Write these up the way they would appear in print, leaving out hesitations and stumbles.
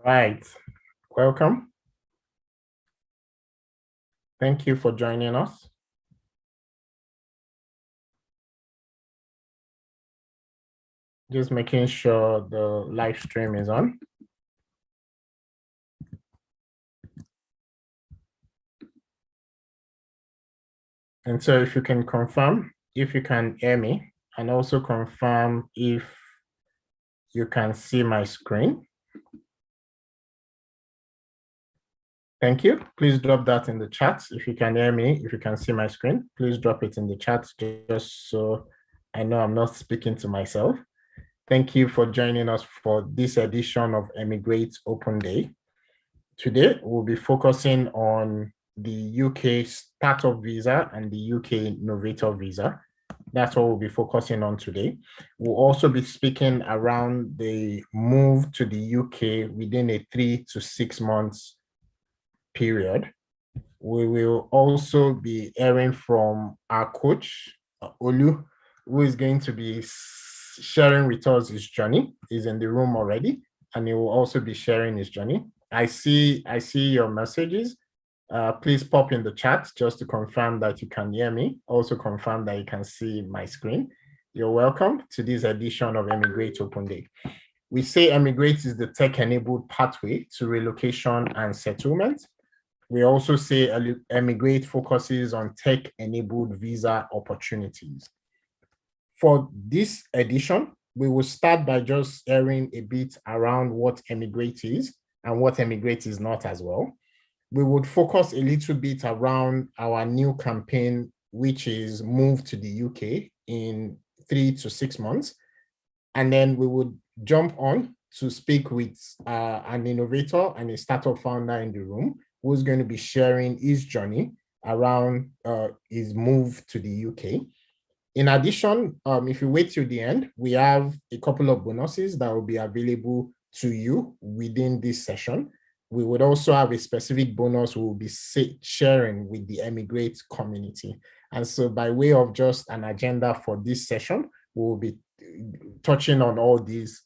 Right. Welcome. Thank you for joining us. Just making sure the live stream is on. And so if you can confirm, if you can hear me, and also confirm if you can see my screen. Thank you. Please drop that in the chat. If you can hear me, if you can see my screen, please drop it in the chat just so I know I'm not speaking to myself. Thank you for joining us for this edition of Emigrate Open Day. Today, we'll be focusing on the UK Startup Visa and the UK Innovator Visa. That's what we'll be focusing on today. We'll also be speaking around the move to the UK within a 3 to 6 months period. We will also be hearing from our coach, Olu, who is going to be sharing with us his journey. He's in the room already, and he will also be sharing his journey. I see your messages. Please pop in the chat just to confirm that you can hear me. Also confirm that you can see my screen. You're welcome to this edition of Emigrate Open Day. We say Emigrate is the tech-enabled pathway to relocation and settlement. We also say Emigrate focuses on tech-enabled visa opportunities. For this edition, we will start by just hearing a bit around what Emigrate is and what Emigrate is not as well. We would focus a little bit around our new campaign, which is Move to the UK in 3 to 6 months. And then we would jump on to speak with an innovator and a startup founder in the room who's going to be sharing his journey around his move to the UK. In addition, if you wait till the end, we have a couple of bonuses that will be available to you within this session. We would also have a specific bonus we will be sharing with the Emigrate community. And so by way of just an agenda for this session, we will be touching on all these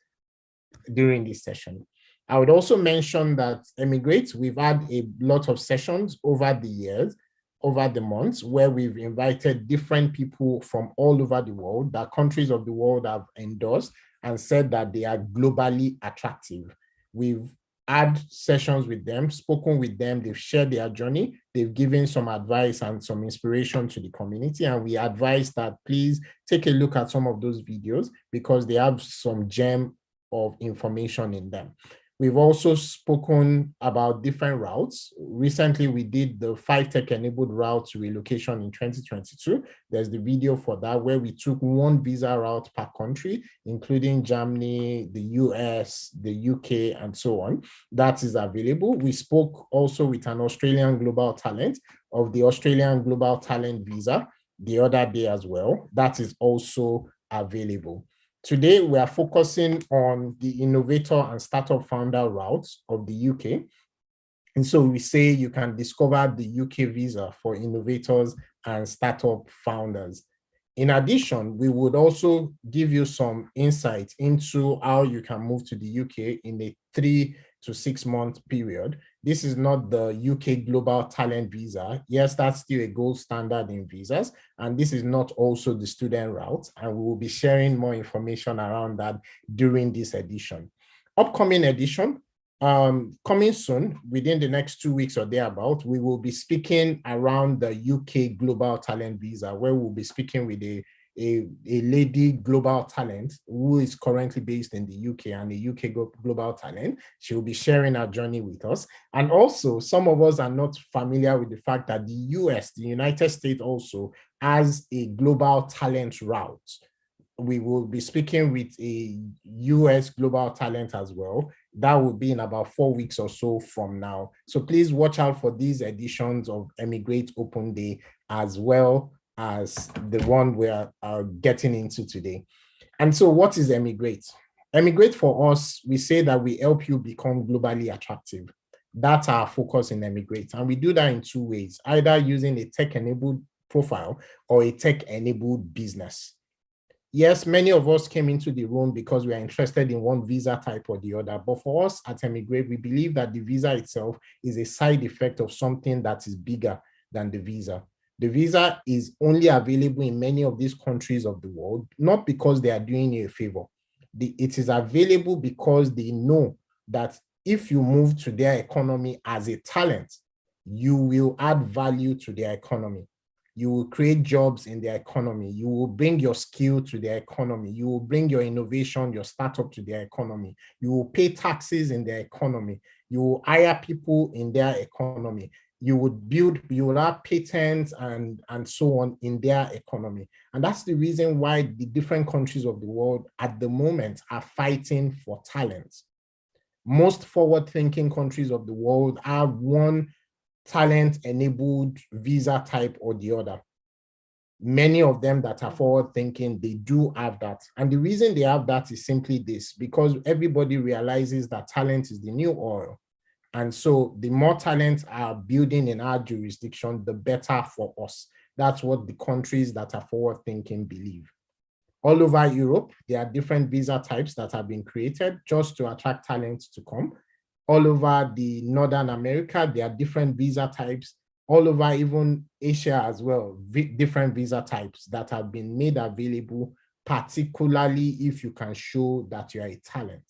during this session. I would also mention that Emigrate, we've had a lot of sessions over the years, over the months, where we've invited different people from all over the world that countries of the world have endorsed and said that they are globally attractive. We've had sessions with them, spoken with them, they've shared their journey, they've given some advice and some inspiration to the community, and we advise that please take a look at some of those videos because they have some gem of information in them. We've also spoken about different routes. Recently, we did the 5 tech-enabled routes relocation in 2022. There's the video for that where we took 1 visa route per country, including Germany, the US, the UK, and so on. That is available. We spoke also with an Australian global talent of the Australian Global Talent Visa the other day as well. That is also available. Today, we are focusing on the innovator and startup founder routes of the UK. And so we say you can discover the UK visa for innovators and startup founders. In addition, we would also give you some insight into how you can move to the UK in a 3 to 6 month period. This is not the UK Global Talent Visa. Yes, that's still a gold standard in visas. And this is not also the student route. And we will be sharing more information around that during this edition. Upcoming edition, coming soon, within the next 2 weeks or thereabout, we will be speaking around the UK Global Talent Visa, where we'll be speaking with a lady global talent who is currently based in the UK and a UK global talent. She will be sharing her journey with us. And also, some of us are not familiar with the fact that the US, the United States also has a global talent route. We will be speaking with a US global talent as well. That will be in about 4 weeks or so from now. So please watch out for these editions of Emigrate Open Day as well as the one we are getting into today. And so what is Emigrate? Emigrate for us, we say that we help you become globally attractive. That's our focus in Emigrate. And we do that in 2 ways, either using a tech-enabled profile or a tech-enabled business. Yes, many of us came into the room because we are interested in one visa type or the other. But for us at Emigrate, we believe that the visa itself is a side effect of something that is bigger than the visa. The visa is only available in many of these countries of the world, not because they are doing you a favor. It is available because they know that if you move to their economy as a talent, you will add value to their economy. You will create jobs in their economy. You will bring your skill to their economy. You will bring your innovation, your startup to their economy. You will pay taxes in their economy. You will hire people in their economy. You will have patents and so on in their economy. And that's the reason why the different countries of the world at the moment are fighting for talent. Most forward-thinking countries of the world have one talent-enabled visa type or the other. Many of them that are forward-thinking, they do have that. And the reason they have that is simply this, because everybody realizes that talent is the new oil. And so the more talent are building in our jurisdiction, the better for us. That's what the countries that are forward-thinking believe. All over Europe, there are different visa types that have been created just to attract talent to come. All over the Northern America, there are different visa types. All over even Asia as well, different visa types that have been made available, particularly if you can show that you are a talent.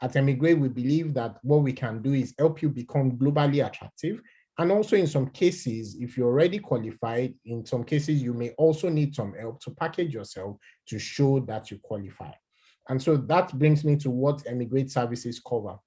At Emigrate, we believe that what we can do is help you become globally attractive. And also in some cases, if you're already qualified, in some cases, you may also need some help to package yourself to show that you qualify. And so that brings me to what Emigrate services cover.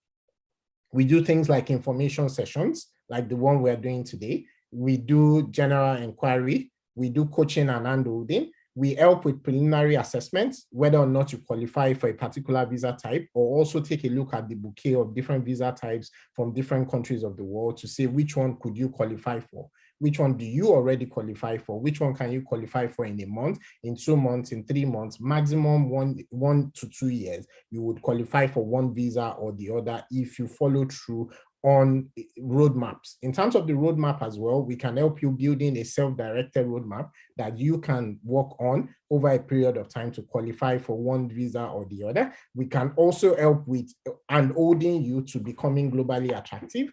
We do things like information sessions, like the one we're doing today. We do general inquiry. We do coaching and handholding. We help with preliminary assessments, whether or not you qualify for a particular visa type, or also take a look at the bouquet of different visa types from different countries of the world to say which one could you qualify for. Which one do you already qualify for? Which one can you qualify for in a month, in 2 months, in 3 months, maximum 1 to 2 years? You would qualify for one visa or the other if you follow through on roadmaps. In terms of the roadmap as well, we can help you building a self-directed roadmap that you can work on over a period of time to qualify for one visa or the other. We can also help with handholding you to becoming globally attractive.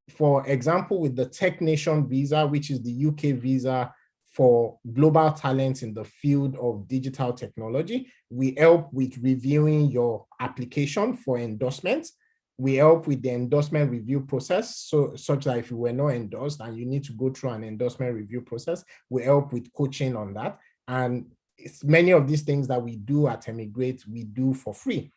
For example, with the Tech Nation visa, which is the UK visa for global talents in the field of digital technology, we help with reviewing your application for endorsements. We help with the endorsement review process, so such that if you were not endorsed and you need to go through an endorsement review process, we help with coaching on that. And it's many of these things that we do at Emigrate, we do for free.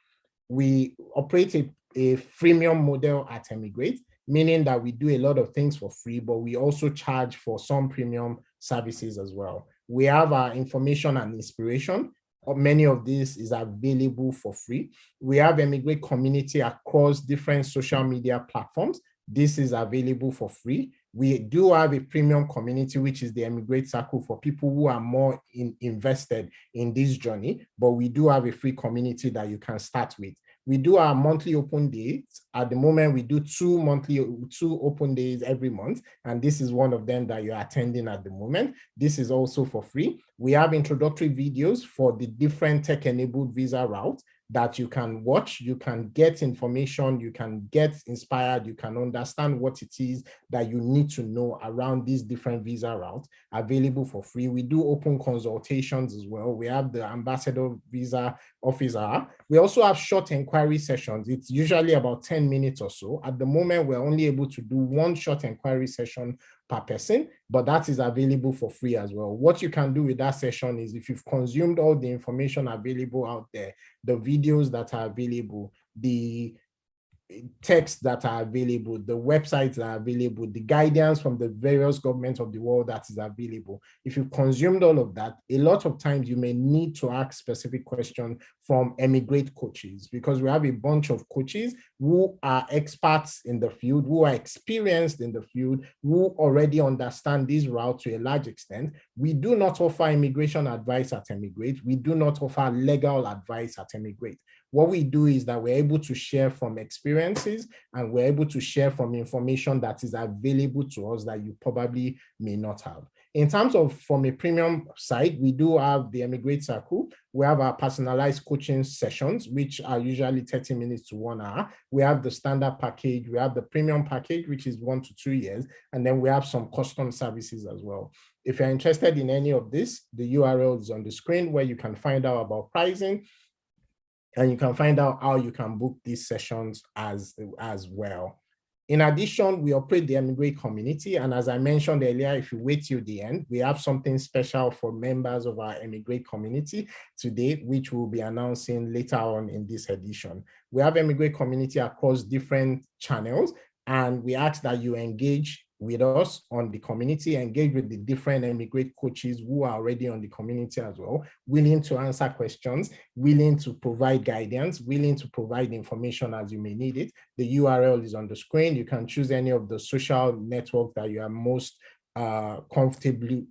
We operate a freemium model at Emigrate, meaning that we do a lot of things for free, but we also charge for some premium services as well. We have our information and inspiration. Many of this is available for free. We have Emigrate community across different social media platforms. This is available for free. We do have a premium community, which is the Emigrate Circle for people who are more invested in this journey, but we do have a free community that you can start with. We do our monthly open days. At the moment, we do two open days every month, and this is one of them that you're attending at the moment. This is also for free. We have introductory videos for the different tech-enabled visa routes that you can watch, you can get information, you can get inspired, you can understand what it is that you need to know around these different visa routes, available for free. We do open consultations as well. We have the ambassador visa officer. We also have short inquiry sessions. It's usually about 10 minutes or so. At the moment, we're only able to do one short inquiry session per person, but that is available for free as well. What you can do with that session is, if you've consumed all the information available out there, the videos that are available, the texts that are available, the websites that are available, the guidance from the various governments of the world that is available. If you've consumed all of that, a lot of times you may need to ask specific questions from Emigrate coaches, because we have a bunch of coaches who are experts in the field, who are experienced in the field, who already understand this route to a large extent. We do not offer immigration advice at Emigrate. We do not offer legal advice at Emigrate. What we do is that we're able to share from experiences, and we're able to share from information that is available to us that you probably may not have. In terms of from a premium side, we do have the Emigrate Circle. We have our personalized coaching sessions, which are usually 30 minutes to 1 hour. We have the standard package. We have the premium package, which is 1 to 2 years. And then we have some custom services as well. If you're interested in any of this, the URL is on the screen where you can find out about pricing, and you can find out how you can book these sessions as well. In addition, we operate the Emigrate community. And as I mentioned earlier, if you wait till the end, we have something special for members of our Emigrate community today, which we'll be announcing later on in this edition. We have Emigrate community across different channels, and we ask that you engage with us on the community, engage with the different Emigrate coaches who are already on the community as well, willing to answer questions, willing to provide guidance, willing to provide information as you may need it. The URL is on the screen. You can choose any of the social networks that you are most comfortable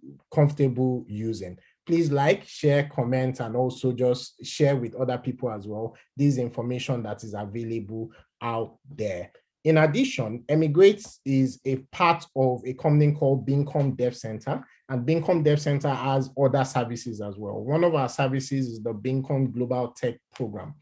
using. Please like, share, comment, and also just share with other people as well this information that is available out there. In addition, Emigrate is a part of a company called Bincom Dev Center, and Bincom Dev Center has other services as well. One of our services is the Bincom Global Tech Program.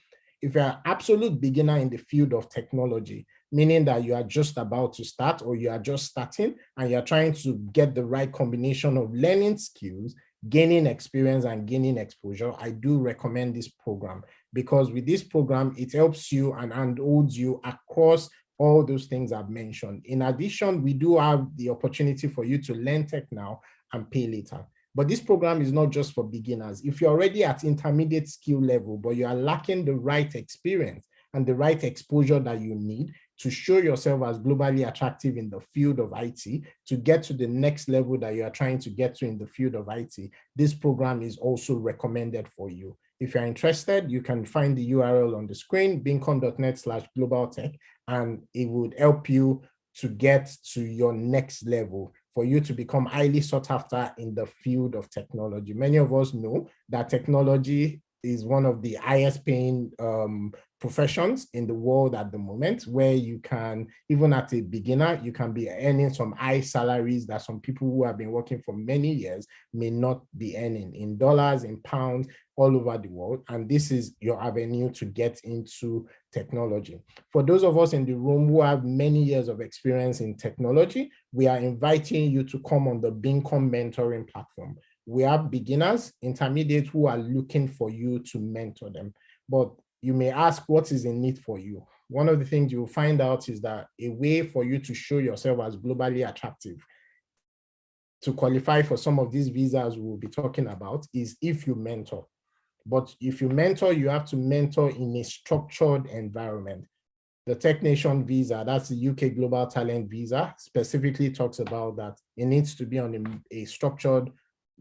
If you're an absolute beginner in the field of technology, meaning that you are just about to start or you are just starting and you're trying to get the right combination of learning skills, gaining experience, and gaining exposure, I do recommend this program, because with this program, it helps you and handholds you across all those things I've mentioned. In addition, we do have the opportunity for you to learn tech now and pay later. But this program is not just for beginners. If you're already at intermediate skill level, but you are lacking the right experience and the right exposure that you need to show yourself as globally attractive in the field of IT, to get to the next level that you are trying to get to in the field of IT, this program is also recommended for you. If you're interested, you can find the URL on the screen, bincom.net/globaltech, and it would help you to get to your next level, for you to become highly sought after in the field of technology. Many of us know that technology is one of the highest paying professions in the world at the moment, where you can, even at a beginner, you can be earning some high salaries that some people who have been working for many years may not be earning, in dollars, in pounds, all over the world. And this is your avenue to get into technology. For those of us in the room who have many years of experience in technology, we are inviting you to come on the Bincom mentoring platform. We have beginners, intermediate, who are looking for you to mentor them. But you may ask, what is in it for you? One of the things you'll find out is that a way for you to show yourself as globally attractive, to qualify for some of these visas we'll be talking about, is if you mentor. But if you mentor, you have to mentor in a structured environment. The Tech Nation visa, that's the UK Global Talent Visa, specifically talks about that it needs to be on a structured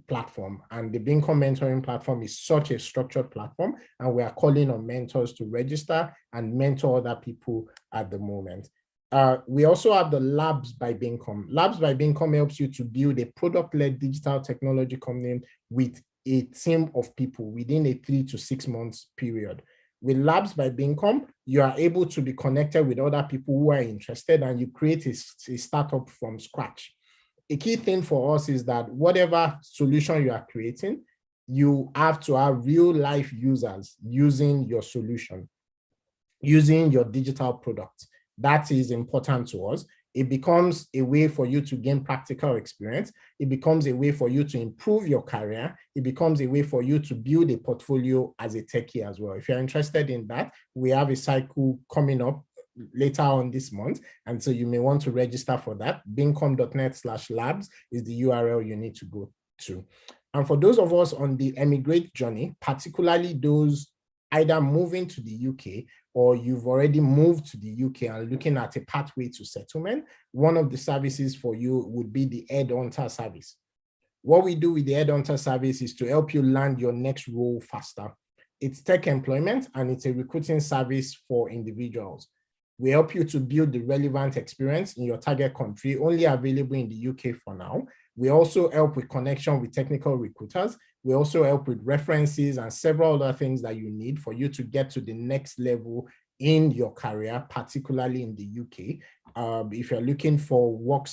platform, and the Bincom mentoring platform is such a structured platform, and we are calling on mentors to register and mentor other people at the moment. We also have the Labs by Bincom. Labs by Bincom helps you to build a product-led digital technology company with a team of people within a 3 to 6 months period. With Labs by Bincom, you are able to be connected with other people who are interested, and you create a startup from scratch. A key thing for us is that whatever solution you are creating, you have to have real life users using your solution, using your digital product. That is important to us. It becomes a way for you to gain practical experience. It becomes a way for you to improve your career. It becomes a way for you to build a portfolio as a techie as well. If you're interested in that, we have a cycle coming up later on this month, and so you may want to register for that. Bincom.net/labs is the URL you need to go to. And for those of us on the Emigrate journey, particularly those either moving to the UK or you've already moved to the UK and looking at a pathway to settlement, one of the services for you would be the Headhunter service. What we do with the Headhunter service is to help you land your next role faster. It's tech employment, and it's a recruiting service for individuals. We help you to build the relevant experience in your target country, only available in the UK for now. We also help with connection with technical recruiters. We also help with references and several other things that you need for you to get to the next level in your career, particularly in the UK. If you're looking for work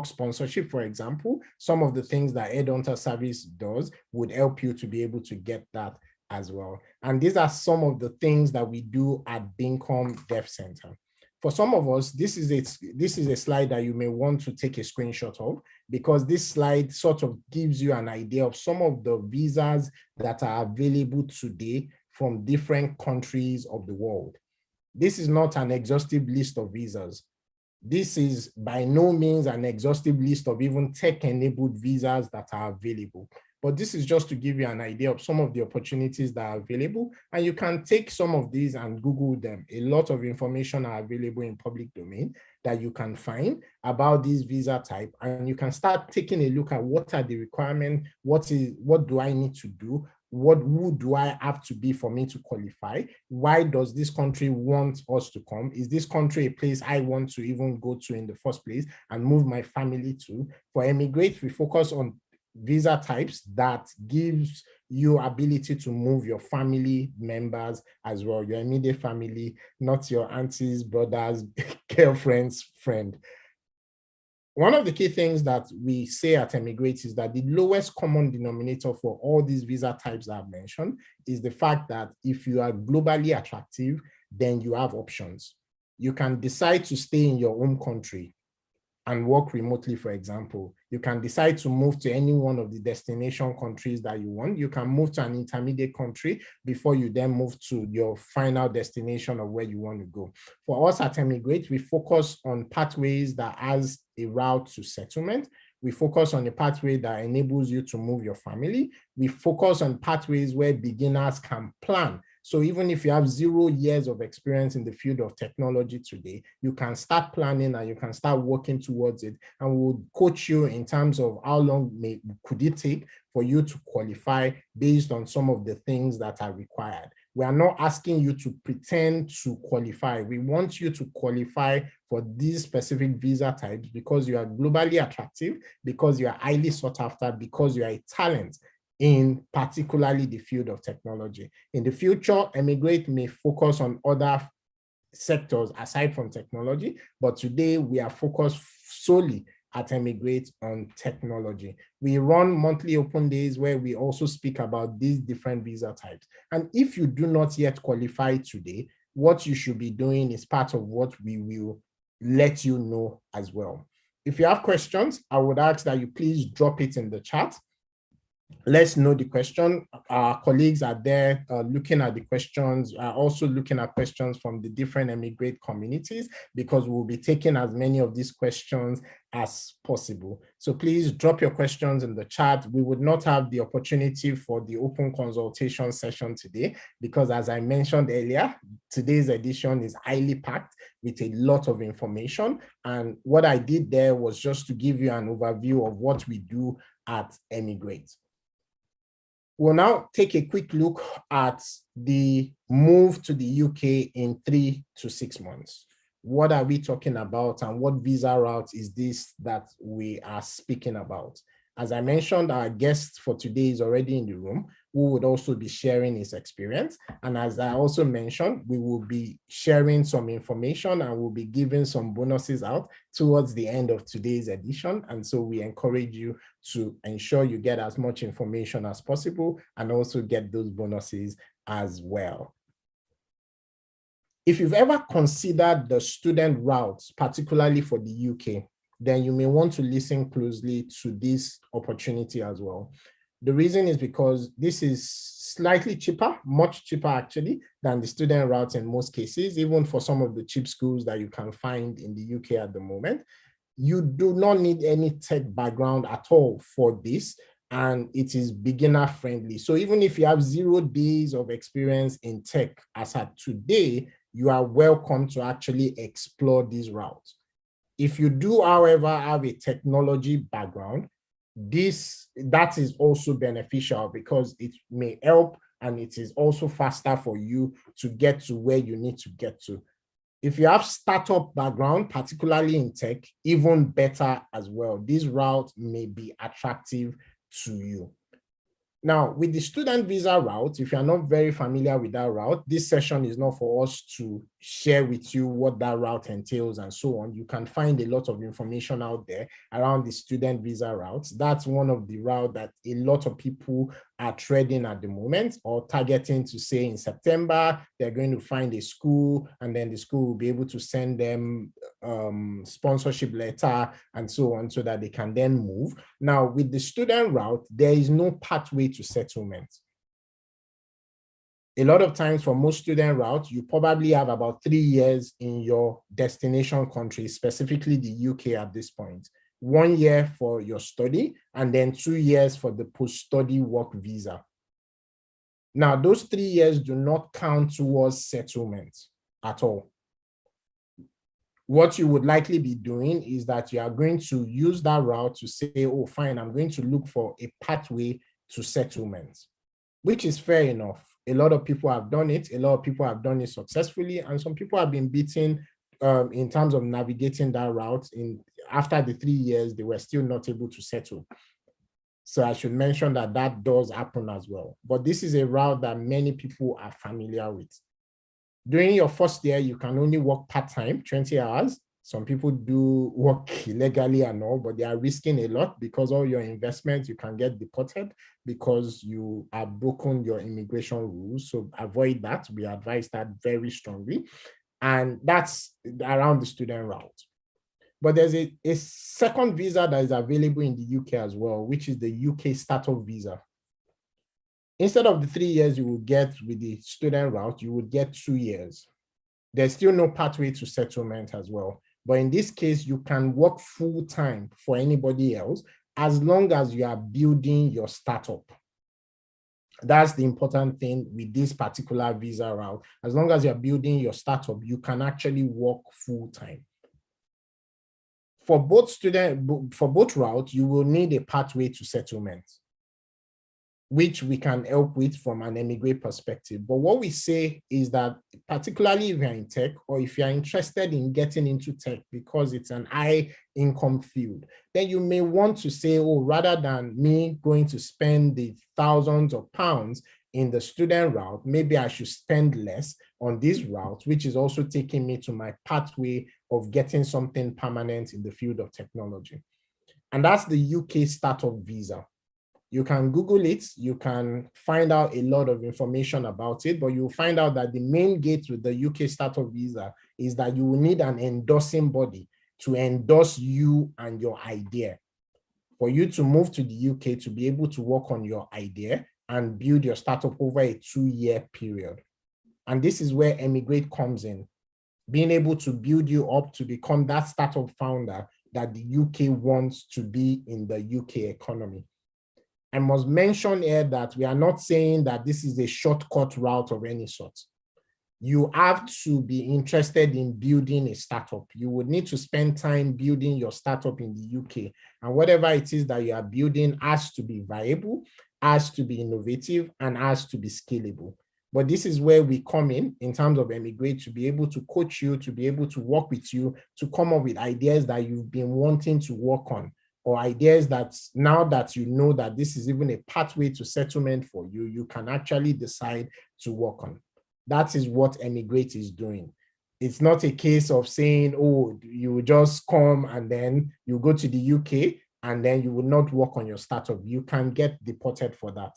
sponsorship, for example, some of the things that Headhunter Service does would help you to be able to get that as well. And these are some of the things that we do at Bincom Dev Center. For some of us, this is a slide that you may want to take a screenshot of, because this slide sort of gives you an idea of some of the visas that are available today from different countries of the world. This is not an exhaustive list of visas. This is by no means an exhaustive list of even tech-enabled visas that are available. But this is just to give you an idea of some of the opportunities that are available. And you can take some of these and Google them. A lot of information are available in public domain that you can find about this visa type. And you can start taking a look at what are the requirements, what do I need to do? Who do I have to be for me to qualify? Why does this country want us to come? Is this country a place I want to even go to in the first place and move my family to? For Emigrate, we focus on visa types that gives you ability to move your family members as well, your immediate family, not your aunties, brothers, girlfriend's friend. One of the key things that we say at Emigrate is that the lowest common denominator for all these visa types that I've mentioned is the fact that if you are globally attractive, then you have options. You can decide to stay in your home country and work remotely, for example. You can decide to move to any one of the destination countries that you want. You can move to an intermediate country before you then move to your final destination of where you want to go. For us at Emigrate, we focus on pathways that has a route to settlement. We focus on a pathway that enables you to move your family. We focus on pathways where beginners can plan. So even if you have 0 years of experience in the field of technology today, you can start planning and you can start working towards it. And we'll coach you in terms of how long could it take for you to qualify based on some of the things that are required. We are not asking you to pretend to qualify. We want you to qualify for these specific visa types because you are globally attractive, because you are highly sought after, because you are a talent in particularly the field of technology. In the future, Emigrate may focus on other sectors aside from technology, but today we are focused solely at Emigrate on technology. We run monthly open days where we also speak about these different visa types. And if you do not yet qualify today, what you should be doing is part of what we will let you know as well. If you have questions, I would ask that you please drop it in the chat. Let's know the question. Our colleagues are there looking at the questions, also looking at questions from the different Emigrate communities, because we'll be taking as many of these questions as possible. So please drop your questions in the chat. We would not have the opportunity for the open consultation session today, because as I mentioned earlier, today's edition is highly packed with a lot of information. And what I did there was just to give you an overview of what we do at Emigrate. We'll now take a quick look at the move to the UK in 3 to 6 months. What are we talking about and what visa route is this that we are speaking about? As I mentioned, our guest for today is already in the room, who would also be sharing his experience. And as I also mentioned, we will be sharing some information and we'll be giving some bonuses out towards the end of today's edition. And so we encourage you to ensure you get as much information as possible and also get those bonuses as well. If you've ever considered the student route, particularly for the UK, then you may want to listen closely to this opportunity as well. The reason is because this is slightly cheaper, much cheaper actually, than the student route in most cases, even for some of the cheap schools that you can find in the UK at the moment. You do not need any tech background at all for this, and it is beginner friendly. So even if you have 0 days of experience in tech as at today, you are welcome to actually explore this route. If you do, however, have a technology background, that is also beneficial because it may help and it is also faster for you to get to where you need to get to. If you have startup background, particularly in tech, even better as well. This route may be attractive to you. Now, with the student visa route, if you're not very familiar with that route, this session is not for us to share with you what that route entails and so on. You can find a lot of information out there around the student visa routes. That's one of the routes that a lot of people are treading at the moment, or targeting to say in September, they're going to find a school, and then the school will be able to send them sponsorship letter and so on, so that they can then move. Now, with the student route, there is no pathway to settlement. A lot of times for most student routes, you probably have about 3 years in your destination country, specifically the UK at this point. 1 year for your study, and then 2 years for the post-study work visa. Now, those 3 years do not count towards settlement at all. What you would likely be doing is that you are going to use that route to say, oh, fine, I'm going to look for a pathway to settlement, which is fair enough. A lot of people have done it. A lot of people have done it successfully, and some people have been beaten in terms of navigating that route. After the 3 years, they were still not able to settle. So I should mention that that does happen as well. But this is a route that many people are familiar with. During your first year, you can only work part-time, 20 hours. Some people do work illegally and all, but they are risking a lot because all your investments, you can get deported because you have broken your immigration rules. So avoid that. We advise that very strongly. And that's around the student route. But there's a second visa that is available in the UK as well, which is the UK startup visa. Instead of the 3 years you will get with the student route, you would get 2 years. There's still no pathway to settlement as well. But in this case, you can work full-time for anybody else as long as you are building your startup. That's the important thing with this particular visa route. As long as you're building your startup, you can actually work full-time. For both routes, you will need a pathway to settlement, which we can help with from an Emigrate perspective. But what we say is that, particularly if you're in tech, or if you're interested in getting into tech because it's an high income field, then you may want to say, oh, rather than me going to spend the thousands of pounds in the student route, maybe I should spend less on this route, which is also taking me to my pathway of getting something permanent in the field of technology. And that's the UK startup visa. You can Google it, you can find out a lot of information about it, but you'll find out that the main gate with the UK startup visa is that you will need an endorsing body to endorse you and your idea. For you to move to the UK to be able to work on your idea and build your startup over a 2-year period. And this is where Emigrate comes in, being able to build you up to become that startup founder that the UK wants to be in the UK economy. I must mention here that we are not saying that this is a shortcut route of any sort. You have to be interested in building a startup. You would need to spend time building your startup in the UK. And whatever it is that you are building has to be viable, has to be innovative, and has to be scalable. But this is where we come in terms of Emigrate, to be able to coach you, to be able to work with you, to come up with ideas that you've been wanting to work on, or ideas that now that you know that this is even a pathway to settlement for you, you can actually decide to work on. That is what Emigrate is doing. It's not a case of saying, oh, you just come and then you go to the UK and then you will not work on your startup. You can get deported for that,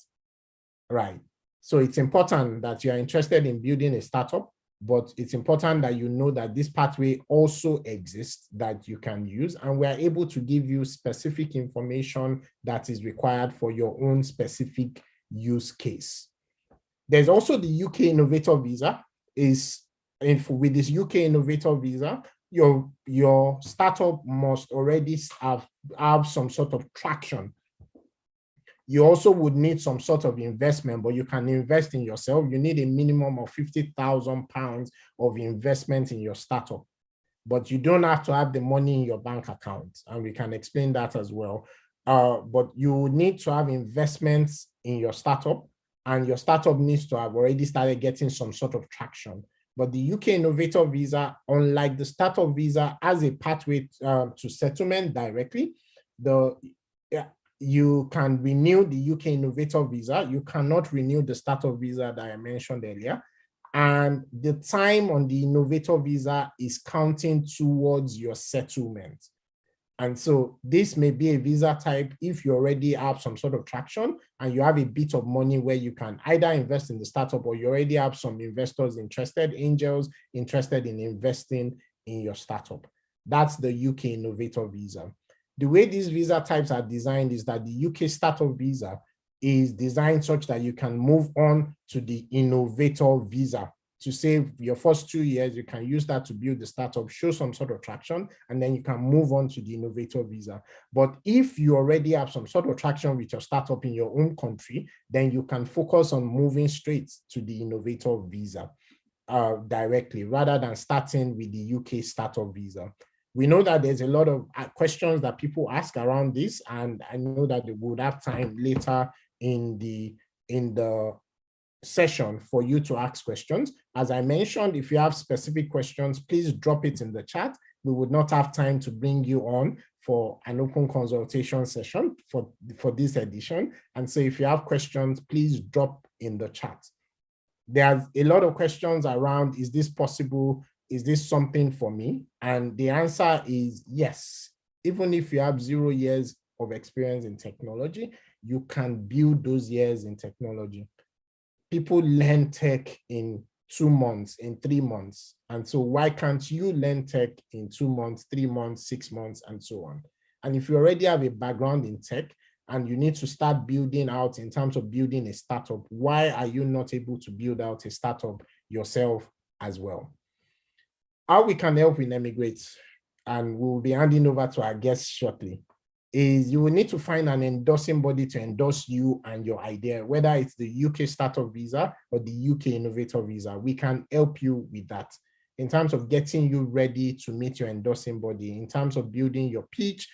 right? So it's important that you are interested in building a startup, but it's important that you know that this pathway also exists that you can use, and we are able to give you specific information that is required for your own specific use case. There's also the UK Innovator Visa. With this UK Innovator Visa, your startup must already have some sort of traction. You also would need some sort of investment, but you can invest in yourself. You need a minimum of £50,000 of investment in your startup, but you don't have to have the money in your bank account, and we can explain that as well. But you need to have investments in your startup, and your startup needs to have already started getting some sort of traction. But the UK Innovator Visa, unlike the startup visa, has a pathway to settlement directly. you can renew the UK Innovator Visa. You cannot renew the Startup Visa that I mentioned earlier. And the time on the Innovator Visa is counting towards your settlement. And so this may be a visa type if you already have some sort of traction and you have a bit of money where you can either invest in the startup, or you already have some investors interested, angels interested in investing in your startup. That's the UK Innovator Visa. The way these visa types are designed is that the UK Startup Visa is designed such that you can move on to the Innovator Visa. To save your first 2 years, you can use that to build the startup, show some sort of traction, and then you can move on to the Innovator Visa. But if you already have some sort of traction with your startup in your own country, then you can focus on moving straight to the Innovator Visa directly, rather than starting with the UK Startup Visa. We know that there's a lot of questions that people ask around this, and I know that we would have time later in the session for you to ask questions. As I mentioned, if you have specific questions, please drop it in the chat. We would not have time to bring you on for an open consultation session for this edition. And so if you have questions, please drop in the chat. There's a lot of questions around, is this possible? Is this something for me? And the answer is yes. Even if you have 0 years of experience in technology, you can build those years in technology. People learn tech in 2 months, in 3 months. And so why can't you learn tech in 2 months, 3 months, 6 months, and so on? And if you already have a background in tech and you need to start building out in terms of building a startup, why are you not able to build out a startup yourself as well? How we can help in Emigrate, and we'll be handing over to our guests shortly, is you will need to find an endorsing body to endorse you and your idea, whether it's the UK Startup Visa or the UK Innovator Visa. We can help you with that in terms of getting you ready to meet your endorsing body, in terms of building your pitch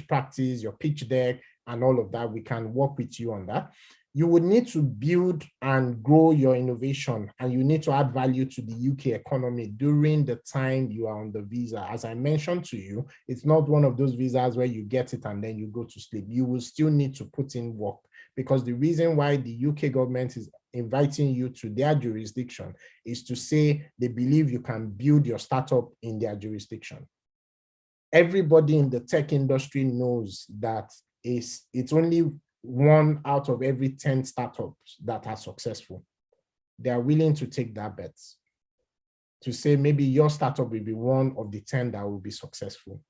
practice, your pitch deck, and all of that. We can work with you on that. You would need to build and grow your innovation, and you need to add value to the UK economy during the time you are on the visa. As I mentioned to you, it's not one of those visas where you get it and then you go to sleep. You will still need to put in work, because the reason why the UK government is inviting you to their jurisdiction is to say they believe you can build your startup in their jurisdiction. Everybody in the tech industry knows that it's only 1 out of every 10 startups that are successful. They are willing to take that bet to say maybe your startup will be 1 of the 10 that will be successful.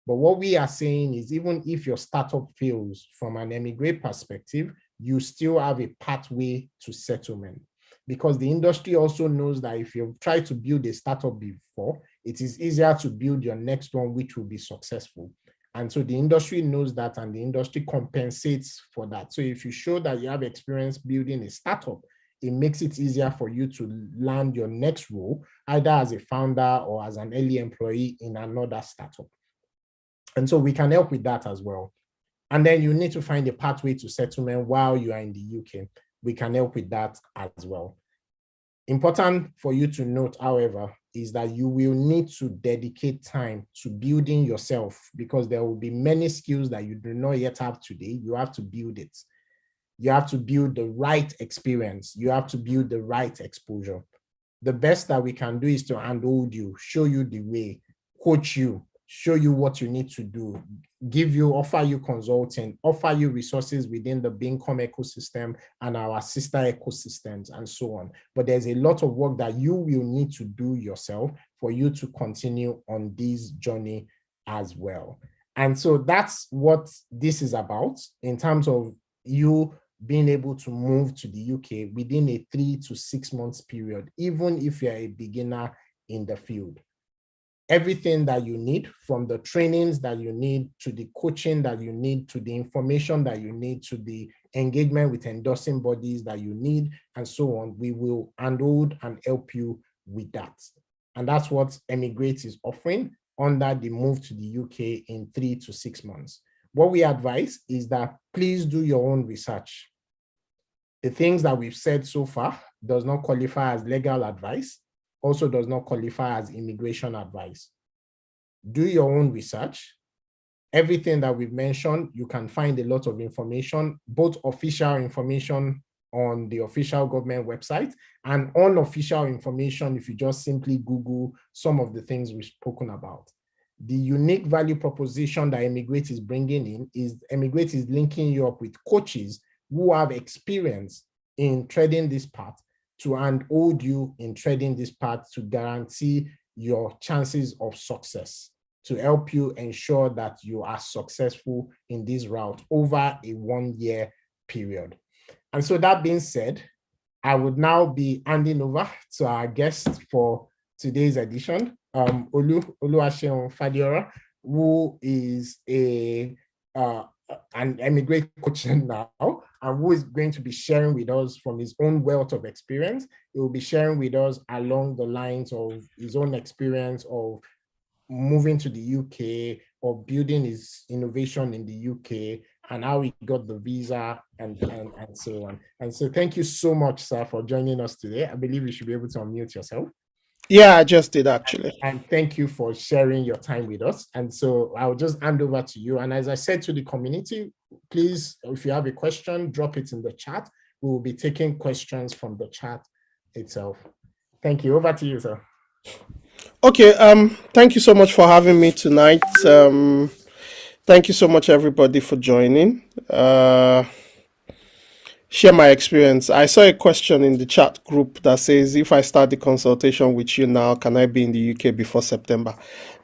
But what we are saying is, even if your startup fails from an Emigrate perspective, you still have a pathway to settlement, because the industry also knows that if you try to build a startup before, it is easier to build your next one, which will be successful. And so the industry knows that, and the industry compensates for that. So if you show that you have experience building a startup, it makes it easier for you to land your next role, either as a founder or as an early employee in another startup. And so we can help with that as well. And then you need to find a pathway to settlement while you are in the UK. We can help with that as well. Important for you to note, however, is that you will need to dedicate time to building yourself, because there will be many skills that you do not yet have today. You have to build it. You have to build the right experience. You have to build the right exposure. The best that we can do is to handhold you, show you the way, coach you, show you what you need to do, offer you consulting, offer you resources within the Bincom ecosystem and our sister ecosystems, and so on. But there's a lot of work that you will need to do yourself for you to continue on this journey as well. And so that's what this is about, in terms of you being able to move to the UK within a 3 to 6 months period, even if you're a beginner in the field. Everything that you need, from the trainings that you need, to the coaching that you need, to the information that you need, to the engagement with endorsing bodies that you need, and so on, we will handhold and help you with that. And that's what Emigrate is offering under the move to the UK in 3 to 6 months. What we advise is that please do your own research. The things that we've said so far does not qualify as legal advice, also does not qualify as immigration advice. Do your own research, everything that we've mentioned, you can find a lot of information, both official information on the official government website and unofficial information if you just simply Google some of the things we've spoken about. The unique value proposition that Emigrate is bringing in is Emigrate is linking you up with coaches who have experience in treading this path to handhold you in treading this path to guarantee your chances of success, to help you ensure that you are successful in this route over a 1-year period. And so that being said, I would now be handing over to our guest for today's edition, Oluwaseun Fadiora, who is an Emigrate coach now, and who is going to be sharing with us from his own wealth of experience. He will be sharing with us along the lines of his own experience of moving to the UK, or building his innovation in the UK, and how he got the visa and so on. And so thank you so much, sir, for joining us today. I believe you should be able to unmute yourself. Yeah, I just did actually. And thank you for sharing your time with us. And so I'll just hand over to you. And as I said to the community, please, if you have a question, drop it in the chat. We will be taking questions from the chat itself. Thank you. Over to you, sir. Okay, thank you so much for having me tonight. Thank you so much, everybody, for joining. Share my experience. I saw a question in the chat group that says, if I start the consultation with you now, can I be in the UK before September?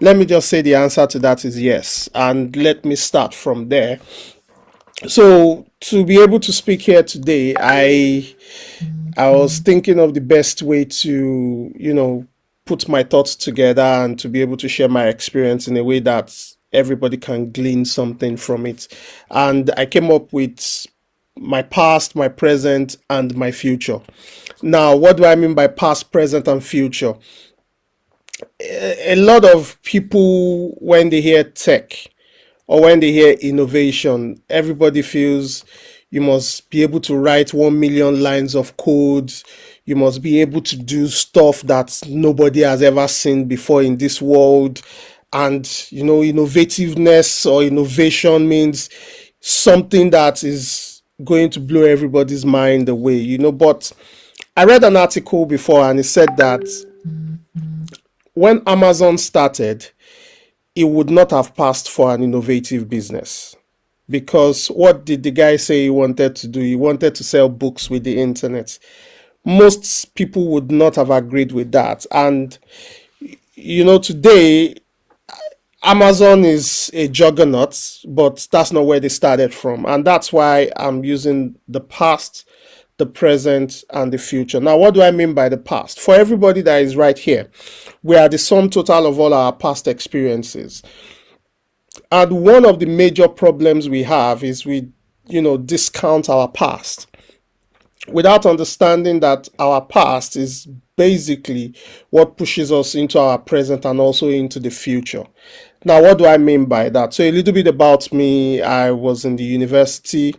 Let me just say the answer to that is yes. And let me start from there. So to be able to speak here today, I was thinking of the best way to, put my thoughts together and to be able to share my experience in a way that everybody can glean something from it. And I came up with my past, my present, and my future. Now, what do I mean by past, present, and future? A lot of people, when they hear tech or when they hear innovation, everybody feels you must be able to write 1 million lines of code. You must be able to do stuff that nobody has ever seen before in this world. And, innovativeness or innovation means something that is going to blow everybody's mind away, But I read an article before and it said that when Amazon started, it would not have passed for an innovative business. Because what did the guy say he wanted to do? He wanted to sell books with the internet. Most people would not have agreed with that. And, today, Amazon is a juggernaut, but that's not where they started from. And that's why I'm using the past, the present, and the future. Now, what do I mean by the past? For everybody that is right here, we are the sum total of all our past experiences. And one of the major problems we have is we, discount our past without understanding that our past is basically what pushes us into our present and also into the future. Now, what do I mean by that? So a little bit about me. I was in the university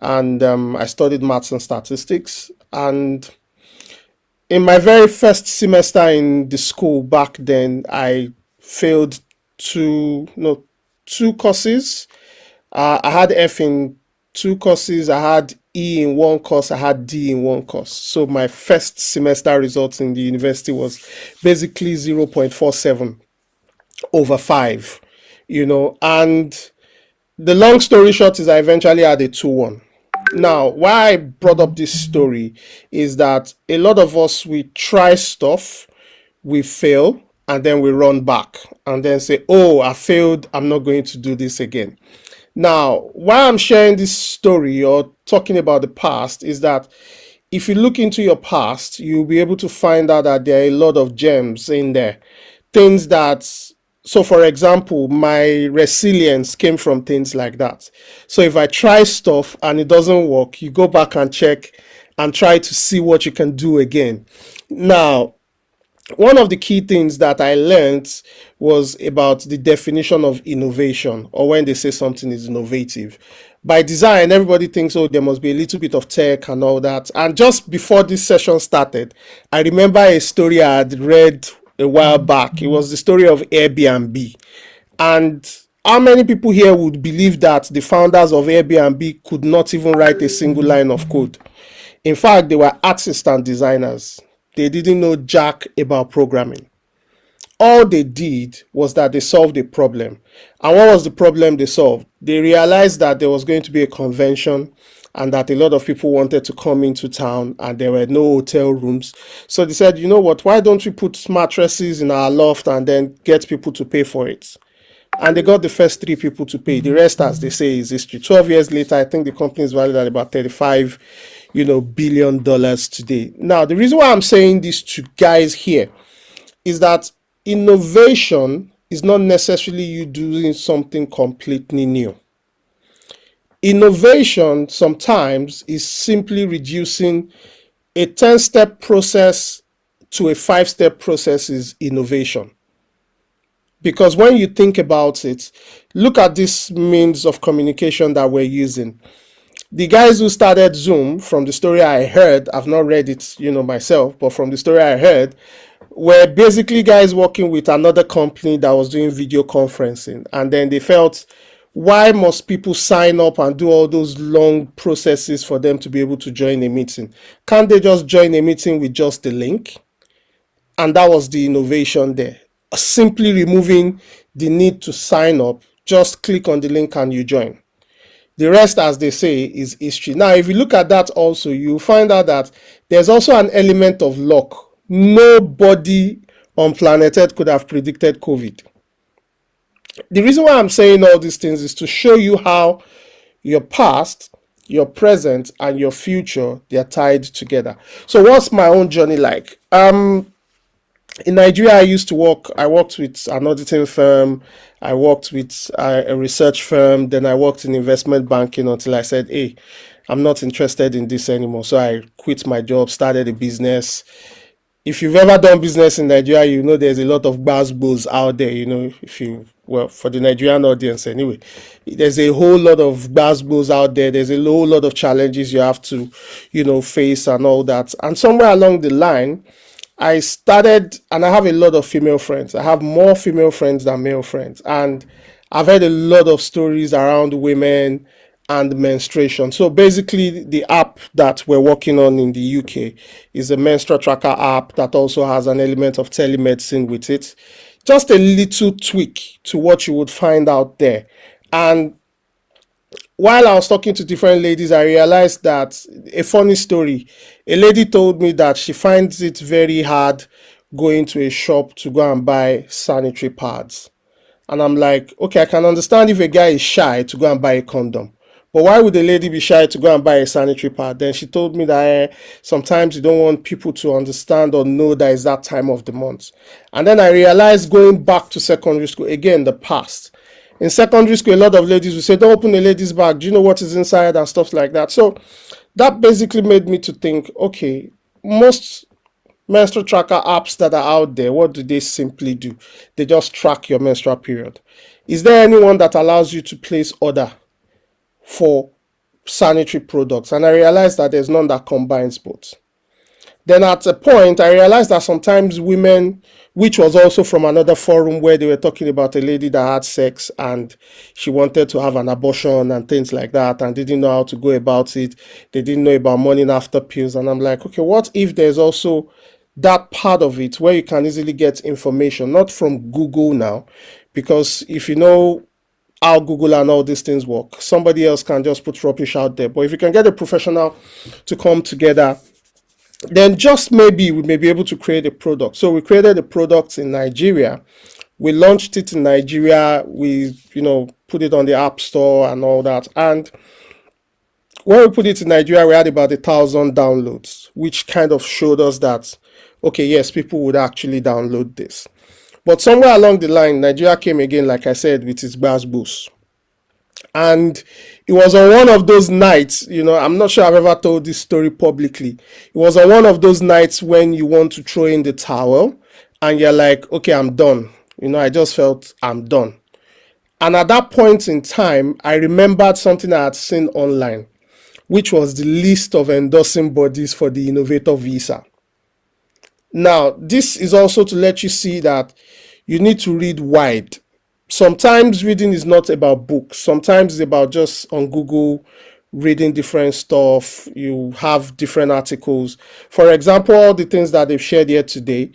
and I studied maths and statistics. And in my very first semester in the school back then, I failed two courses. I had F in 2 courses, I had E in 1 course, I had D in 1 course. So my first semester results in the university was basically 0.47 over 5, and the long story short is I eventually had a 2-1. Now, why I brought up this story is that a lot of us, we try stuff, we fail, and then we run back and then say, oh, I failed, I'm not going to do this again. Now, why I'm sharing this story or talking about the past is that if you look into your past, you'll be able to find out that there are a lot of gems in there. Things that, so for example, my resilience came from things like that. So if I try stuff and it doesn't work, you go back and check and try to see what you can do again. Now, one of the key things that I learned was about the definition of innovation, or when they say something is innovative. By design, everybody thinks, oh, there must be a little bit of tech and all that. And just before this session started, I remember a story I had read a while back. It was the story of Airbnb. And How many people here would believe that the founders of Airbnb could not even write a single line of code? In fact, they were artists and designers. They didn't know jack about programming. All they did was that they solved a problem. And what was the problem they solved? They realized that there was going to be a convention and that a lot of people wanted to come into town and there were no hotel rooms. So they said, you know what, why don't we put mattresses in our loft and then get people to pay for it? And they got the first 3 people to pay. The rest, as they say, is history. 12 years later, I think the company is valued at about $35 billion today. Now, the reason why I'm saying this to guys here is that innovation is not necessarily you doing something completely new. Innovation sometimes is simply reducing a 10-step process to a 5-step process is innovation. Because when you think about it, look at this means of communication that we're using. The guys who started Zoom, from the story I heard, I've not read it, myself, but from the story I heard, were basically guys working with another company that was doing video conferencing. And then they felt, why must people sign up and do all those long processes for them to be able to join a meeting? Can't they just join a meeting with just the link? And that was the innovation there. Simply removing the need to sign up, just click on the link and you join. The rest, as they say, is history. Now, if you look at that also, you find out that there's also an element of luck. Nobody on planet Earth could have predicted COVID. The reason why I'm saying all these things is to show you how your past, your present, and your future, they are tied together. So what's my own journey like? In Nigeria, I worked with an auditing firm, I worked with a research firm, then I worked in investment banking until I said, hey, I'm not interested in this anymore. So I quit my job, started a business. If you've ever done business in Nigeria, you know there's a lot of gbas out there, for the Nigerian audience anyway. There's a whole lot of gbas out there. There's a whole lot of challenges you have to, face and all that. And somewhere along the line, I started, and I have a lot of female friends. I have more female friends than male friends. And I've heard a lot of stories around women and menstruation. So basically, the app that we're working on in the UK is a menstrual tracker app that also has an element of telemedicine with it. Just a little tweak to what you would find out there. And while I was talking to different ladies, I realized that a funny story. A lady told me that she finds it very hard going to a shop to go and buy sanitary pads. And I'm like, okay, I can understand if a guy is shy to go and buy a condom. But why would a lady be shy to go and buy a sanitary pad? Then she told me that sometimes you don't want people to understand or know that it's that time of the month. And then I realized, going back to secondary school, again, the past. In secondary school, a lot of ladies would say, don't open a lady's bag. Do you know what is inside and stuff like that? So that basically made me to think, okay, most menstrual tracker apps that are out there, what do they simply do? They just track your menstrual period. Is there anyone that allows you to place order for sanitary products? And I realized that there's none that combines both. Then at a point, I realized that sometimes women, which was also from another forum where they were talking about a lady that had sex and she wanted to have an abortion and things like that and didn't know how to go about it. They didn't know about morning after pills. And I'm like, okay, what if there's also that part of it where you can easily get information, not from Google now, because if you know how Google and all these things work, somebody else can just put rubbish out there. But if you can get a professional to come together, then just maybe we may be able to create a product. So we created a product in Nigeria. We launched it in Nigeria. We, put it on the App Store and all that. And when we put it in Nigeria, we had about 1,000 downloads, which kind of showed us that, okay, yes, people would actually download this. But somewhere along the line, Nigeria came again, like I said, with its boost. And it was on one of those nights, I'm not sure I've ever told this story publicly. It was on one of those nights when you want to throw in the towel and you're like, okay, I'm done. I just felt I'm done. And at that point in time, I remembered something I had seen online, which was the list of endorsing bodies for the Innovator Visa. Now, this is also to let you see that you need to read wide. sometimes reading is not about books. Sometimes it's about just on Google reading different stuff. You have different articles. For example, all the things that they've shared here today,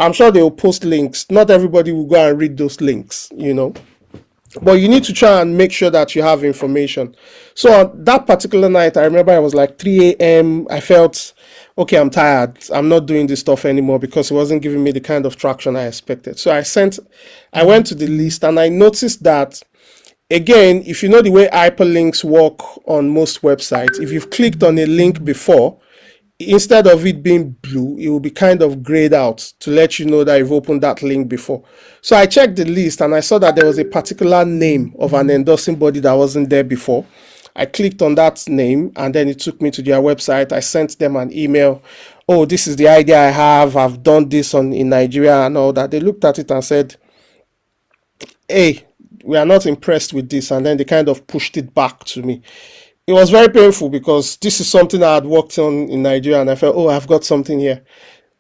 I'm sure they will post links. Not everybody will go and read those links, but you need to try and make sure that you have information. So on that particular night, I remember it was like 3 a.m. I felt, okay, I'm tired. I'm not doing this stuff anymore because it wasn't giving me the kind of traction I expected. So I went to the list and I noticed that, again, if you know the way hyperlinks work on most websites, if you've clicked on a link before, instead of it being blue, it will be kind of grayed out to let you know that you've opened that link before. So I checked the list and I saw that there was a particular name of an endorsing body that wasn't there before. I clicked on that name and then it took me to their website. I sent them an email. Oh, this is the idea I have. I've done this in Nigeria and all that. They looked at it and said, hey, we are not impressed with this. And then they kind of pushed it back to me. It was very painful because this is something I had worked on in Nigeria and I felt, oh, I've got something here.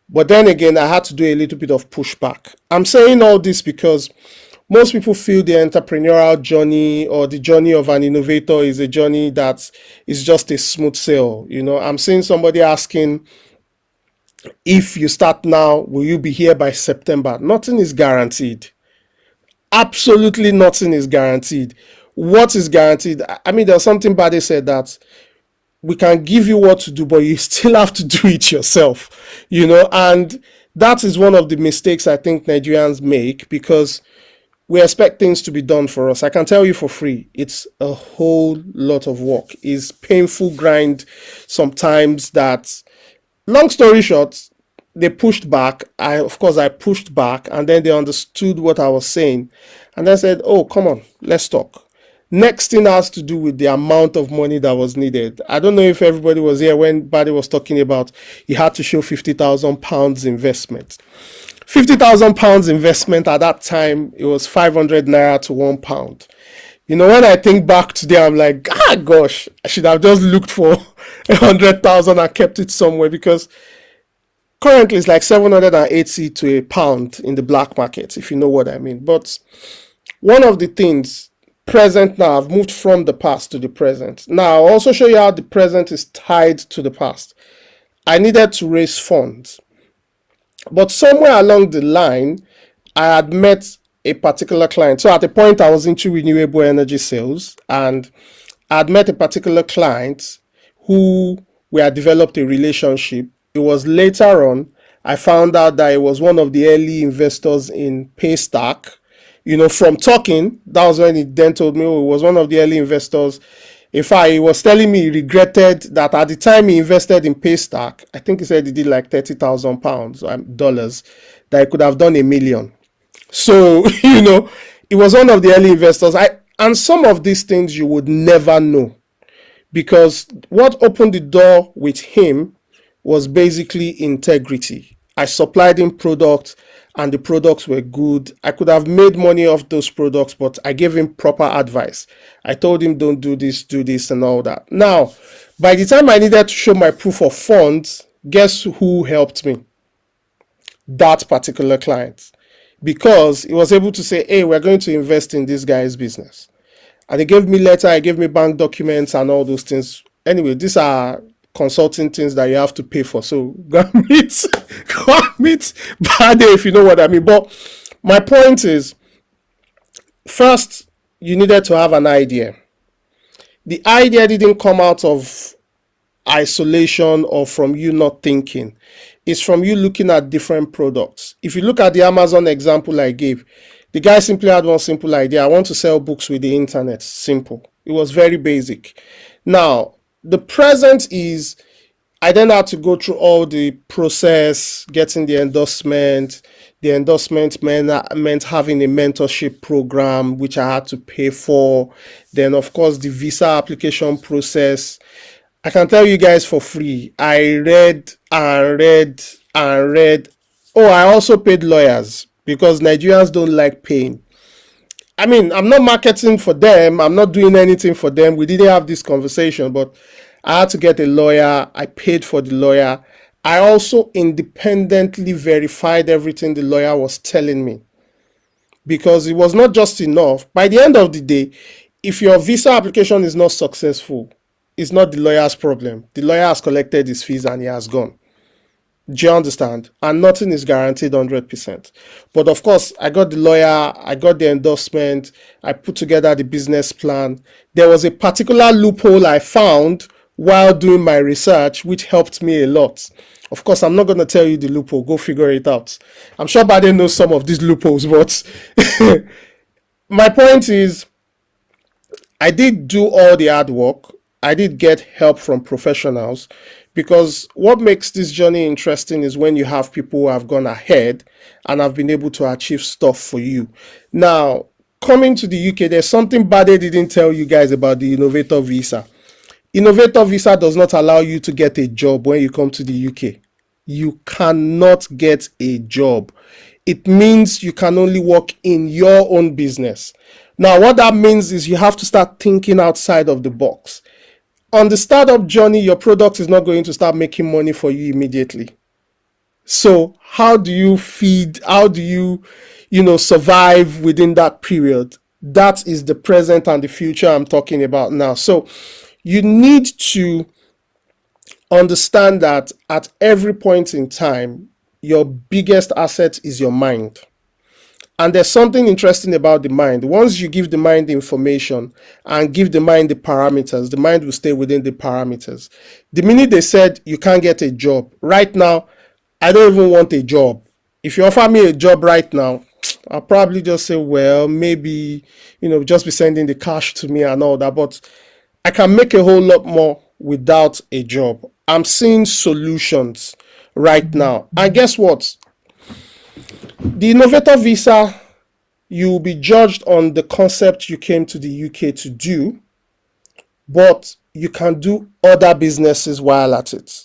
But then again, I had to do a little bit of pushback. I'm saying all this because most people feel the entrepreneurial journey or the journey of an innovator is a journey that is just a smooth sail. I'm seeing somebody asking, if you start now, will you be here by September? Nothing is guaranteed. Absolutely nothing is guaranteed. What is guaranteed? I mean, there's something Bade said that we can give you what to do, but you still have to do it yourself, and that is one of the mistakes I think Nigerians make because we expect things to be done for us. I can tell you for free, it's a whole lot of work. It's painful grind sometimes that, long story short, they pushed back. I pushed back and then they understood what I was saying. And they said, oh, come on, let's talk. Next thing has to do with the amount of money that was needed. I don't know if everybody was here when Buddy was talking about he had to show £50,000 investment. £50,000 investment at that time, it was 500 naira to £1. When I think back today, I'm like, gosh, I should have just looked for 100,000 and kept it somewhere because currently it's like 780 to a pound in the black market, if you know what I mean. But one of the things present now, I've moved from the past to the present. Now, I'll also show you how the present is tied to the past. I needed to raise funds. But somewhere along the line, I had met a particular client. So at a point, I was into renewable energy sales, and I had met a particular client who we had developed a relationship. It was later on, I found out that he was one of the early investors in Paystack. From talking, that was when he then told me, oh, he was one of the early investors. In fact, he was telling me he regretted that at the time he invested in Paystack, I think he said he did like £30,000 dollars, that he could have done $1 million. So, he was one of the early investors. And some of these things you would never know because what opened the door with him was basically integrity. I supplied him products and the products were good. I could have made money off those products, but I gave him proper advice. I told him, don't do this and all that. Now, by the time I needed to show my proof of funds, guess who helped me? That particular client. Because he was able to say, hey, we're going to invest in this guy's business. And they gave me letter, I gave me bank documents and all those things. Anyway, these are consulting things that you have to pay for. So go meet Bade, if you know what I mean. But my point is, first, you needed to have an idea. The idea didn't come out of isolation or from you not thinking. It's from you looking at different products. If you look at the Amazon example I gave, the guy simply had one simple idea. I want to sell books with the internet. Simple. It was very basic. Now, the present is, I then had to go through all the process, getting the endorsement. The endorsement meant having a mentorship program, which I had to pay for. Then, of course, the visa application process. I can tell you guys for free, I read and read and read. Oh, I also paid lawyers because Nigerians don't like paying. I mean, I'm not marketing for them. I'm not doing anything for them. We didn't have this conversation, but I had to get a lawyer. I paid for the lawyer. I also independently verified everything the lawyer was telling me. because it was not just enough. By the end of the day, if your visa application is not successful, it's not the lawyer's problem. The lawyer has collected his fees and he has gone. Do you understand? And nothing is guaranteed 100%. But of course, I got the lawyer, I got the endorsement, I put together the business plan. There was a particular loophole I found while doing my research, which helped me a lot. Of course, I'm not going to tell you the loophole. Go figure it out. I'm sure Bade knows some of these loopholes, but my point is, I did do all the hard work. I did get help from professionals, because what makes this journey interesting is when you have people who have gone ahead and have been able to achieve stuff for you. Now, coming to the UK, there's something Bade didn't tell you guys about the Innovator Visa. Innovator Visa does not allow you to get a job when you come to the UK. You cannot get a job. It means you can only work in your own business. Now, what that means is you have to start thinking outside of the box. On the startup journey, your product is not going to start making money for you immediately. So how do you feed, how do you, survive within that period? That is the present and the future I'm talking about now. So you need to understand that at every point in time, your biggest asset is your mind. And there's something interesting about the mind. Once you give the mind the information and give the mind the parameters, the mind will stay within the parameters. The minute they said you can't get a job, right now, I don't even want a job. If you offer me a job right now, I'll probably just say, well, maybe, just be sending the cash to me and all that. But I can make a whole lot more without a job. I'm seeing solutions right now. And guess what? The Innovator Visa, you will be judged on the concept you came to the UK to do, but you can do other businesses while at it.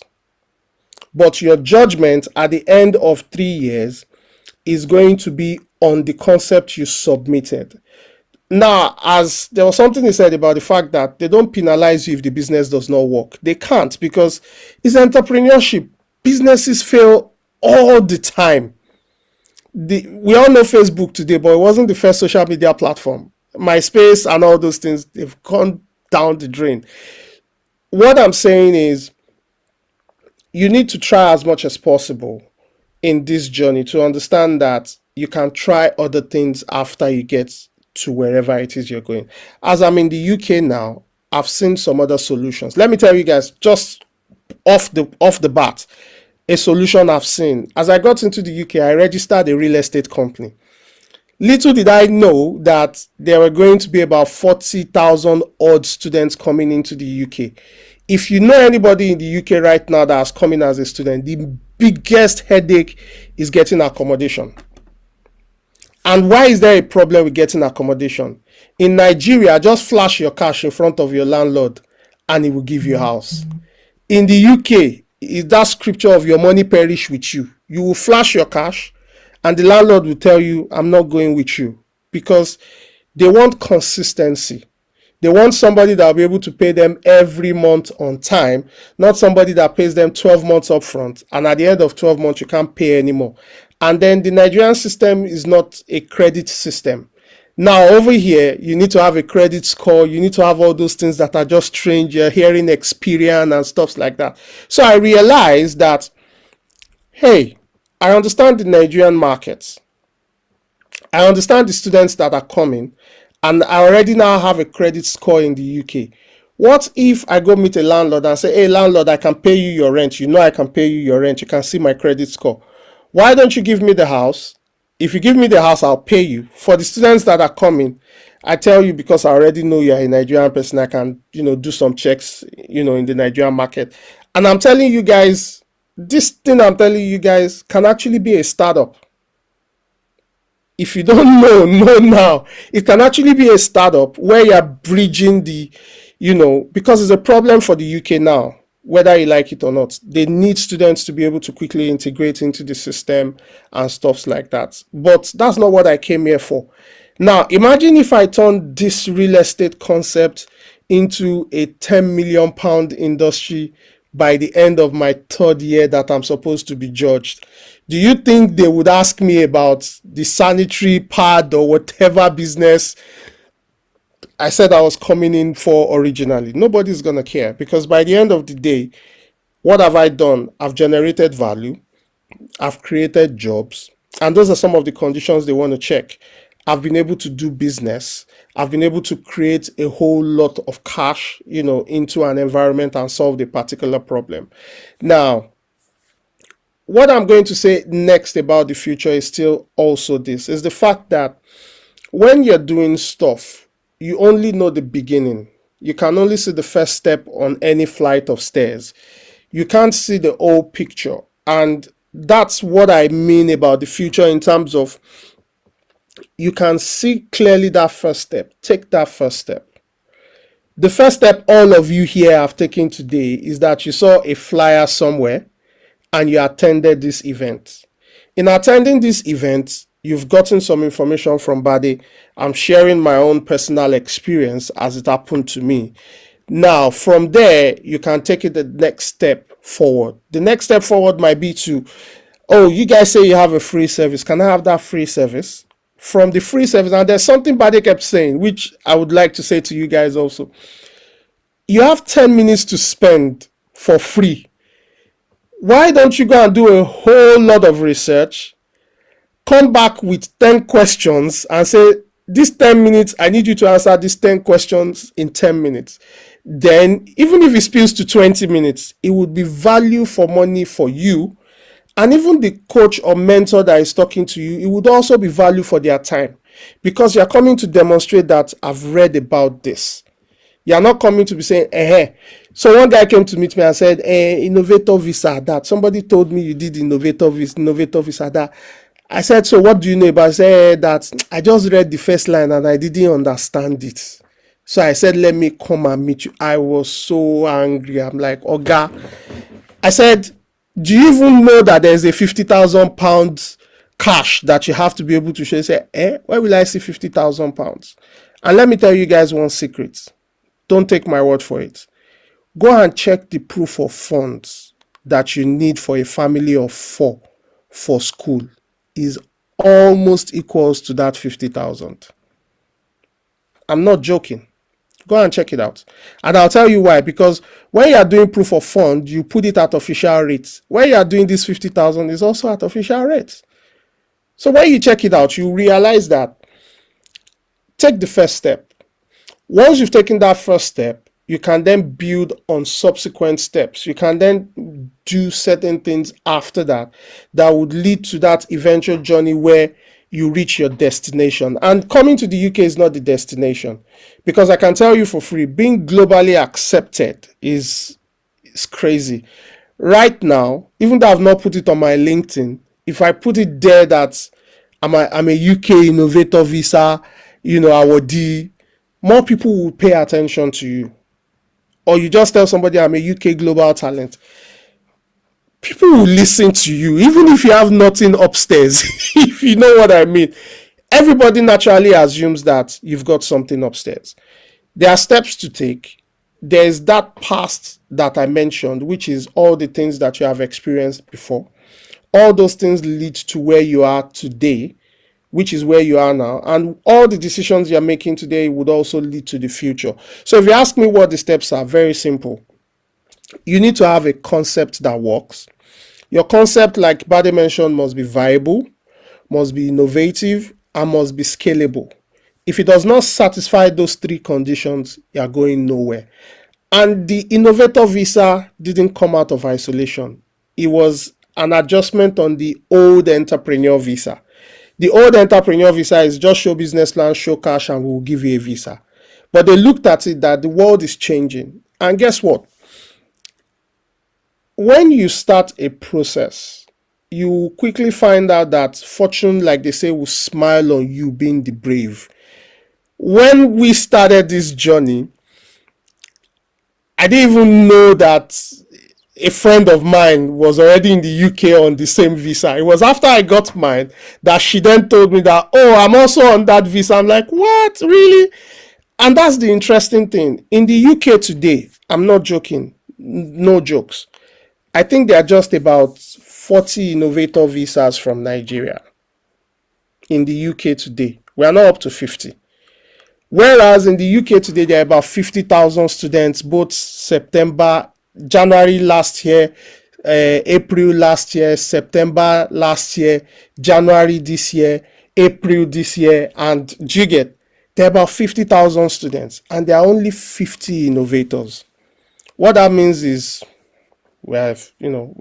But your judgment at the end of 3 years is going to be on the concept you submitted. Now, as there was something he said about the fact that they don't penalize you if the business does not work. They can't, because it's entrepreneurship. Businesses fail all the time. We all know Facebook today, but it wasn't the first social media platform. MySpace and all those things, they've gone down the drain. What I'm saying is, you need to try as much as possible in this journey to understand that you can try other things after you get to wherever it is you're going. As I'm in the UK now, I've seen some other solutions. Let me tell you guys, just off the bat, a solution I've seen. As I got into the UK, I registered a real estate company. Little did I know that there were going to be about 40,000 odd students coming into the UK. If you know anybody in the UK right now that has come in as a student, the biggest headache is getting accommodation. And why is there a problem with getting accommodation? In Nigeria, just flash your cash in front of your landlord and he will give you a house. In the UK, is that scripture of your money perish with you. You will flash your cash and the landlord will tell you, I'm not going with you, because they want consistency. They want somebody that will be able to pay them every month on time, not somebody that pays them 12 months up front, and at the end of 12 months, you can't pay anymore. And then the Nigerian system is not a credit system. Now, over here, you need to have a credit score. You need to have all those things that are just strange, hearing experience and stuff like that. So I realized that, hey, I understand the Nigerian markets. I understand the students that are coming, and I already now have a credit score in the UK. What if I go meet a landlord and say, hey, landlord, I can pay you your rent. You know I can pay you your rent. You can see my credit score. Why don't you give me the house? If you give me the house, I'll pay you. For the students that are coming, I tell you, because I already know you're a Nigerian person, I can, do some checks, in the Nigerian market. And I'm telling you guys, this thing I'm telling you guys can actually be a startup. If you don't know now, it can actually be a startup where you're bridging the, because it's a problem for the UK now, whether you like it or not. They need students to be able to quickly integrate into the system and stuff like that. But that's not what I came here for. Now, imagine if I turn this real estate concept into a £10 million industry by the end of my third year that I'm supposed to be judged? Do you think they would ask me about the sanitary pad or whatever business I said I was coming in for originally? Nobody's going to care, because by the end of the day, what have I done? I've generated value, I've created jobs, and those are some of the conditions they want to check. I've been able to do business. I've been able to create a whole lot of cash, into an environment and solve a particular problem. Now, what I'm going to say next about the future is still also this, is the fact that when you're doing stuff, you only know the beginning. You can only see the first step on any flight of stairs. You can't see the whole picture. And that's what I mean about the future, in terms of you can see clearly that first step. Take that first step. The first step all of you here have taken today is that you saw a flyer somewhere and you attended this event. In attending this event, you've gotten some information from Bade. I'm sharing my own personal experience as it happened to me. Now, from there, you can take it the next step forward. The next step forward might be to, oh, you guys say you have a free service. Can I have that free service? From the free service, and there's something Bade kept saying, which I would like to say to you guys also. You have 10 minutes to spend for free. Why don't you go and do a whole lot of research, come back with 10 questions and say, this 10 minutes, I need you to answer these 10 questions in 10 minutes. Then, even if it spills to 20 minutes, it would be value for money for you. And even the coach or mentor that is talking to you, it would also be value for their time, because you're coming to demonstrate that I've read about this. You're not coming to be saying, eh. So one guy came to meet me and said, Innovator Visa, that. Somebody told me you did Innovator Visa, that. I said, so what do you know about it? I said, that I just read the first line and I didn't understand it. So I said, let me come and meet you. I was so angry. I'm like, Oga. I said, do you even know that there's a £50,000 cash that you have to be able to show? He said, where will I see £50,000? And let me tell you guys one secret. Don't take my word for it. Go and check the proof of funds that you need for a family of 4 for school. Is almost equals to that 50,000. I'm not joking. Go and check it out. And I'll tell you why. Because when you are doing proof of fund, you put it at official rates. When you are doing this 50,000, is also at official rates. So when you check it out, you realize that take the first step. Once you've taken that first step, you can then build on subsequent steps. You can then do certain things after that would lead to that eventual journey where you reach your destination. And coming to the UK is not the destination, because I can tell you for free, being globally accepted is crazy. Right now, even though I've not put it on my LinkedIn, if I put it there that I'm a UK Innovator Visa, awardee, more people will pay attention to you. Or you just tell somebody I'm a UK global talent. People will listen to you, even if you have nothing upstairs, if you know what I mean. Everybody naturally assumes that you've got something upstairs. There are steps to take. There's that past that I mentioned, which is all the things that you have experienced before. All those things lead to where you are today, which is where you are now. And all the decisions you're making today would also lead to the future. So if you ask me what the steps are, very simple. You need to have a concept that works. Your concept, like Bade mentioned, must be viable, must be innovative, and must be scalable. If it does not satisfy those 3 conditions, you are going nowhere. And the Innovator Visa didn't come out of isolation. It was an adjustment on the old Entrepreneur Visa. The old Entrepreneur Visa is just show business plan, show cash, and we'll give you a visa. But they looked at it that the world is changing. And guess what? When you start a process, you quickly find out that fortune, like they say, will smile on you being the brave. When we started this journey, I didn't even know that a friend of mine was already in the UK on the same visa. It was after I got mine that she then told me that, oh, I'm also on that visa. I'm like, what? Really? And that's the interesting thing. In the UK today, I'm not joking, No jokes. I think there are just about 40 innovator visas from Nigeria in the UK today. We are not up to 50. Whereas in the UK today, there are about 50,000 students, both January last year, April last year, September last year, January this year, April this year, and do you get? There are about 50,000 students, and there are only 50 innovators. What that means is we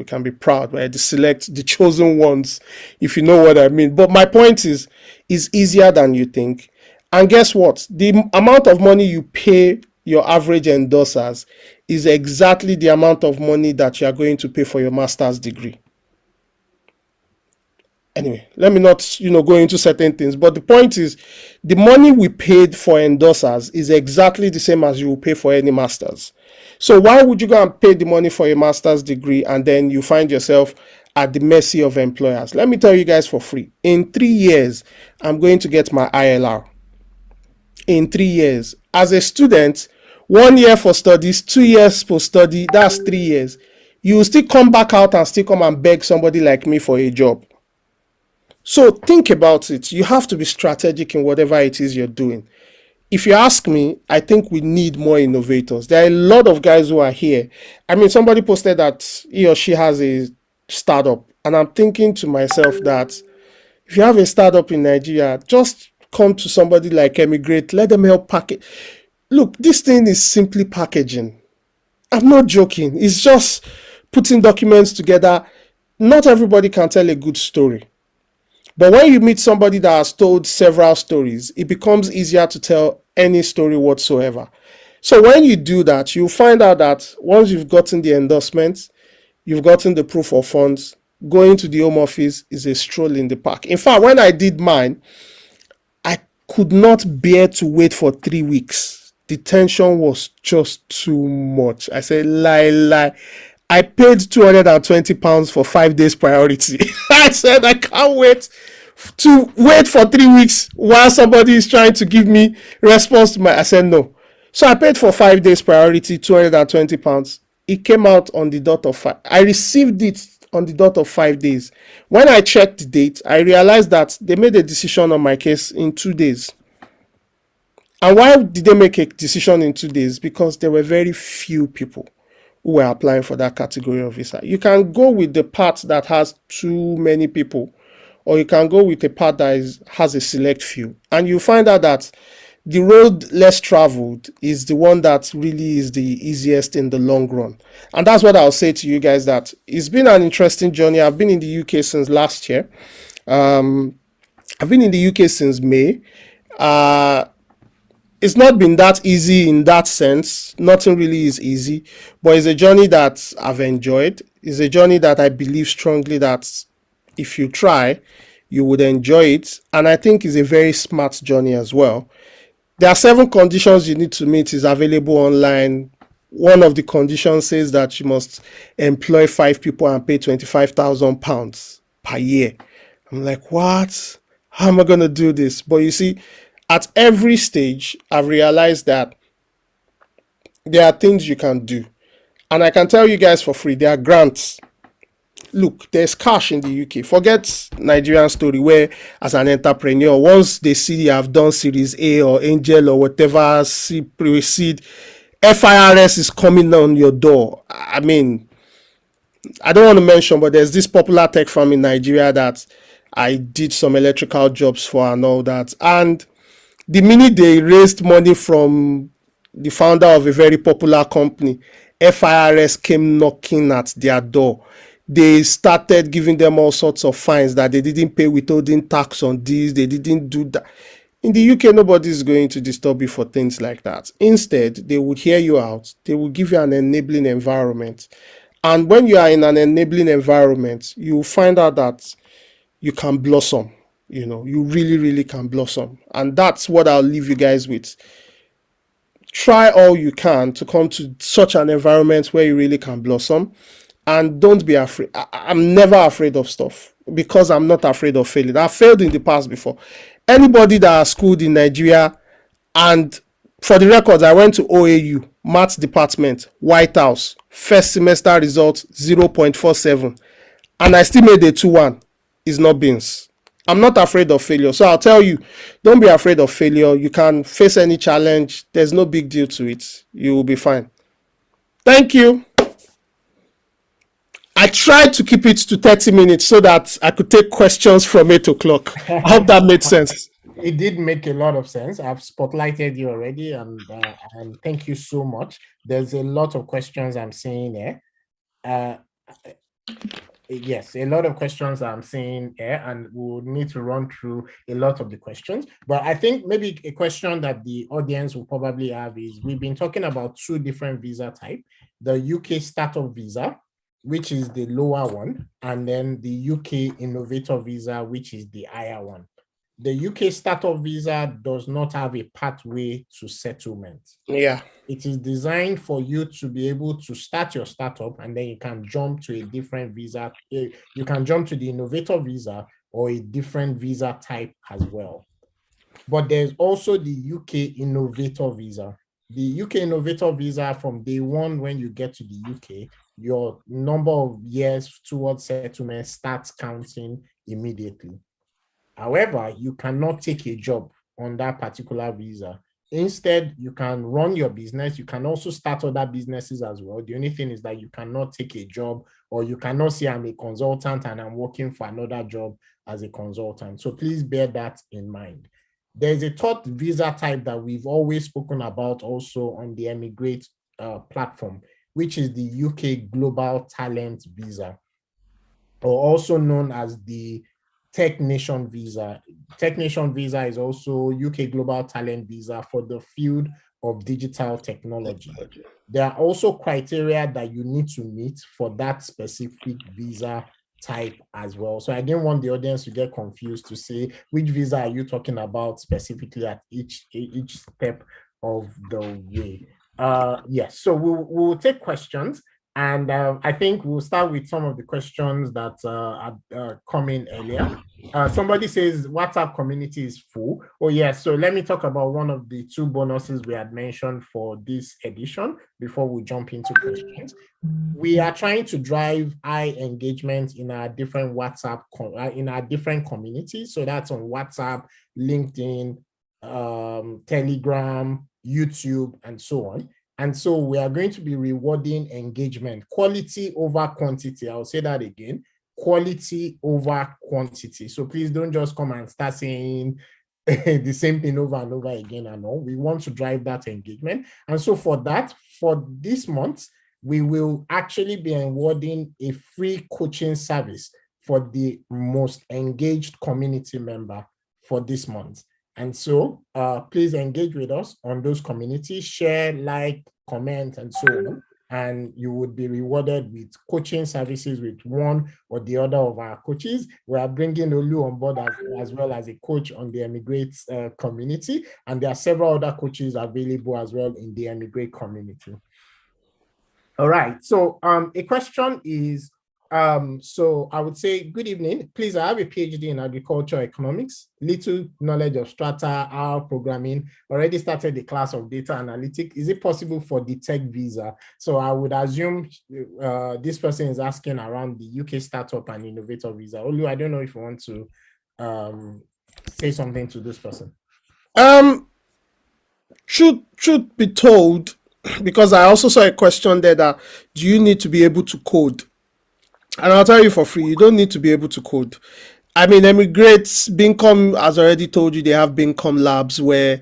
can be proud, right? To select the chosen ones, if you know what I mean. But my point is easier than you think. And guess what? The amount of money you pay your average endorsers is exactly the amount of money that you are going to pay for your master's degree. Anyway, let me not go into certain things, but the point is the money we paid for endorsers is exactly the same as you will pay for any masters. So why would you go and pay the money for a master's degree and then you find yourself at the mercy of employers? Let me tell you guys for free, in 3 years I'm going to get my ILR. In 3 years as a student, 1 year for studies, 2 years for study, that's 3 years. You will still come back out and still come and beg somebody like me for a job. So think about it. You have to be strategic in whatever it is you're doing. If you ask me, I think we need more innovators. There are a lot of guys who are here. I mean, somebody posted that he or she has a startup, and I'm thinking to myself that if you have a startup in Nigeria, just come to somebody like Emigrate, let them help package. Look, this thing is simply packaging. I'm not joking. It's just putting documents together. Not everybody can tell a good story. But when you meet somebody that has told several stories, it becomes easier to tell any story whatsoever. So when you do that, you'll find out that once you've gotten the endorsements, you've gotten the proof of funds, going to the home office is a stroll in the park. In fact, when I did mine, I could not bear to wait for 3 weeks. The tension was just too much. I said, lie. I paid £220 for 5 days priority. I said, I can't wait for 3 weeks while somebody is trying to give me response to I said, no. So I paid for 5 days priority, £220. It came out on the dot of 5. I received it on the dot of 5 days. When I checked the date, I realized that they made a decision on my case in 2 days. And why did they make a decision in 2 days? Because there were very few people who were applying for that category of visa. You can go with the part that has too many people, or you can go with a part that has a select few. And you find out that the road less traveled is the one that really is the easiest in the long run. And that's what I'll say to you guys, that it's been an interesting journey. I've been in the UK since last year. I've been in the UK since May. It's not been that easy in that sense. Nothing really is easy, but it's a journey that I've enjoyed. It's a journey that I believe strongly that if you try, you would enjoy it. And I think it's a very smart journey as well. There are 7 conditions you need to meet. Is available online. One of the conditions says that you must employ 5 people and pay £25,000 per year. I'm like, what? How am I going to do this? But you see, at every stage, I've realized that there are things you can do. And I can tell you guys for free, there are grants. Look, there's cash in the UK. Forget Nigerian story where as an entrepreneur, once they see you have done Series A or Angel or whatever, pre-seed, FIRS is coming on your door. I mean, I don't want to mention, but there's this popular tech firm in Nigeria that I did some electrical jobs for and all that. And the minute they raised money from the founder of a very popular company, FIRS came knocking at their door. They started giving them all sorts of fines that they didn't pay withholding tax on this, they didn't do that. In the UK, nobody is going to disturb you for things like that. Instead, they would hear you out. They will give you an enabling environment. And when you are in an enabling environment, you find out that you can blossom. You really can blossom. And that's what I'll leave you guys with. Try all you can to come to such an environment where you really can blossom. And don't be afraid. I'm never afraid of stuff because I'm not afraid of failing. I've failed in the past before. Anybody that has schooled in Nigeria, and for the records, I went to OAU, Maths Department, White House, First semester result 0.47, and I still made a 2-1. Is not beans. I'm not afraid of failure. So I'll tell you, don't be afraid of failure. You can face any challenge. There's no big deal to it. You will be fine. Thank you. I tried to keep it to 30 minutes so that I could take questions from 8 o'clock. I hope that made sense. It did make a lot of sense. I've spotlighted you already, and thank you so much. There's a lot of questions I'm seeing there. Uh, yes, a lot of questions I'm seeing here, and we'll need to run through a lot of the questions. But I think maybe a question that the audience will probably have is, we've been talking about two different visa types: the UK startup visa, which is the lower one, and then the UK Innovator Visa, which is the higher one. The UK startup visa does not have a pathway to settlement. Yeah. It is designed for you to be able to start your startup, and then you can jump to a different visa. You can jump to the Innovator Visa or a different visa type as well. But there's also the UK Innovator Visa. The UK Innovator Visa, from day one, when you get to the UK, your number of years towards settlement starts counting immediately. However, you cannot take a job on that particular visa. Instead, you can run your business. You can also start other businesses as well. The only thing is that you cannot take a job, or you cannot say, I'm a consultant and I'm working for another job as a consultant. So please bear that in mind. There's a third visa type that we've always spoken about also on the Emigrate platform, which is the UK Global Talent Visa, or also known as the Tech Nation Visa. Tech Nation Visa is also UK Global Talent Visa for the field of digital technology. There are also criteria that you need to meet for that specific visa type as well. So I didn't want the audience to get confused to say, which visa are you talking about specifically at each step of the way. Yes, so we'll take questions. And I think we'll start with some of the questions that are coming earlier. Somebody says WhatsApp community is full. Oh, yes. So let me talk about one of the two bonuses we had mentioned for this edition before we jump into questions. We are trying to drive high engagement in our different WhatsApp, in our different communities. So that's on WhatsApp, LinkedIn, Telegram, YouTube, and so on. And so we are going to be rewarding engagement, quality over quantity. I'll say that again, quality over quantity. So please don't just come and start saying the same thing over and over again and all. We want to drive that engagement. And so for that, for this month, we will actually be awarding a free coaching service for the most engaged community member for this month. And so please engage with us on those communities, share, like, comment, and so on. And you would be rewarded with coaching services with one or the other of our coaches. We are bringing Olu on board as well as a coach on the Emigrate community. And there are several other coaches available as well in the Emigrate community. All right. So a question is, so I would say, good evening. Please, I have a PhD in agricultural economics, little knowledge of strata, R programming, already started the class of data analytics. Is it possible for the tech visa? So I would assume this person is asking around the UK startup and innovator visa. Olu, I don't know if you want to say something to this person. Truth be told, because I also saw a question there that, do you need to be able to code? And I'll tell you for free, you don't need to be able to code. I mean, Emigrate's Bincom has already told you they have Bincom labs where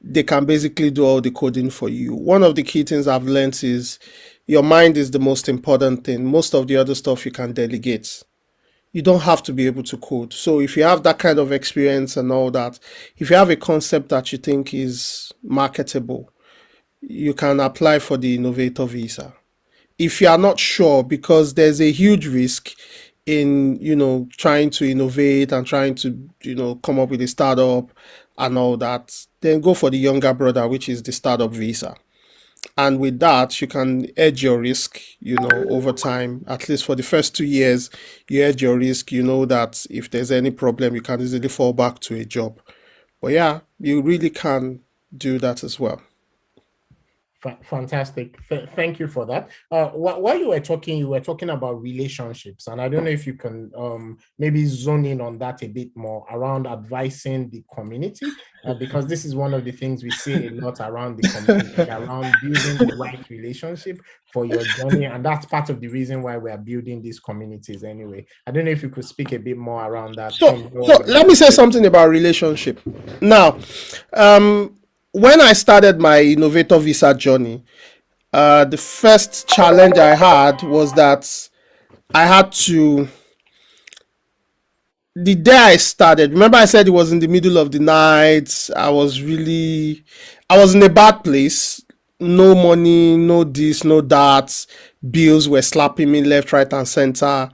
they can basically do all the coding for you. One of the key things I've learned is your mind is the most important thing. Most of the other stuff you can delegate. You don't have to be able to code. So if you have that kind of experience and all that, if you have a concept that you think is marketable, you can apply for the Innovator Visa. If you are not sure, because there's a huge risk in trying to innovate and trying to come up with a startup and all that, then go for the younger brother, which is the startup visa. And with that, you can hedge your risk over time. At least for the first 2 years, you hedge your risk. You know that if there's any problem, you can easily fall back to a job. But yeah, you really can do that as well. Fantastic. Thank you for that. While you were talking about relationships, and I don't know if you can maybe zone in on that a bit more around advising the community, because this is one of the things we see a lot around the community, around building the right relationship for your journey. And that's part of the reason why we are building these communities anyway. I don't know if you could speak a bit more around that. So let me say something about relationship. Now, when I started my Innovator Visa journey, the first challenge I had was that I had to, the day I started, remember I said it was in the middle of the night. I was in a bad place. No money, no this, no that. Bills were slapping me left, right, and center.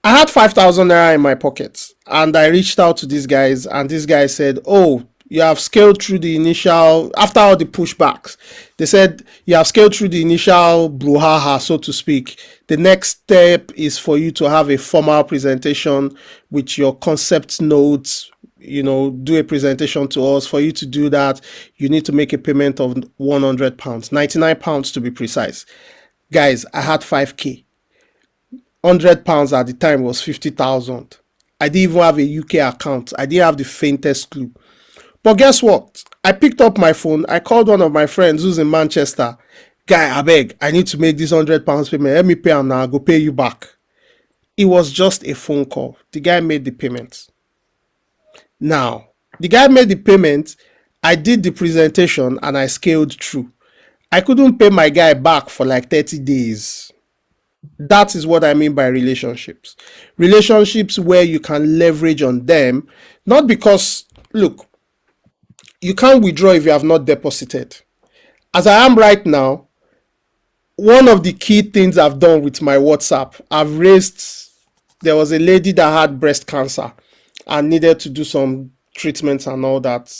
I had 5,000 naira in my pocket, and I reached out to these guys, and this guy said, "Oh, you have scaled through the initial, after all the pushbacks, they said you have scaled through the initial brouhaha, so to speak. The next step is for you to have a formal presentation with your concept notes, do a presentation to us. For you to do that, you need to make a payment of £100, £99 to be precise." Guys, I had 5K. £100 at the time was 50,000. I didn't even have a UK account. I didn't have the faintest clue. But guess what? I picked up my phone. I called one of my friends who's in Manchester. Guy, I beg, I need to make this £100 payment. Let me pay him now. I'll go pay you back. It was just a phone call. The guy made the payment. Now, the guy made the payment. I did the presentation and I scaled through. I couldn't pay my guy back for like 30 days. That is what I mean by relationships. Relationships where you can leverage on them. Not because, look, you can't withdraw if you have not deposited. As I am right now, one of the key things I've done with my WhatsApp, there was a lady that had breast cancer and needed to do some treatments and all that.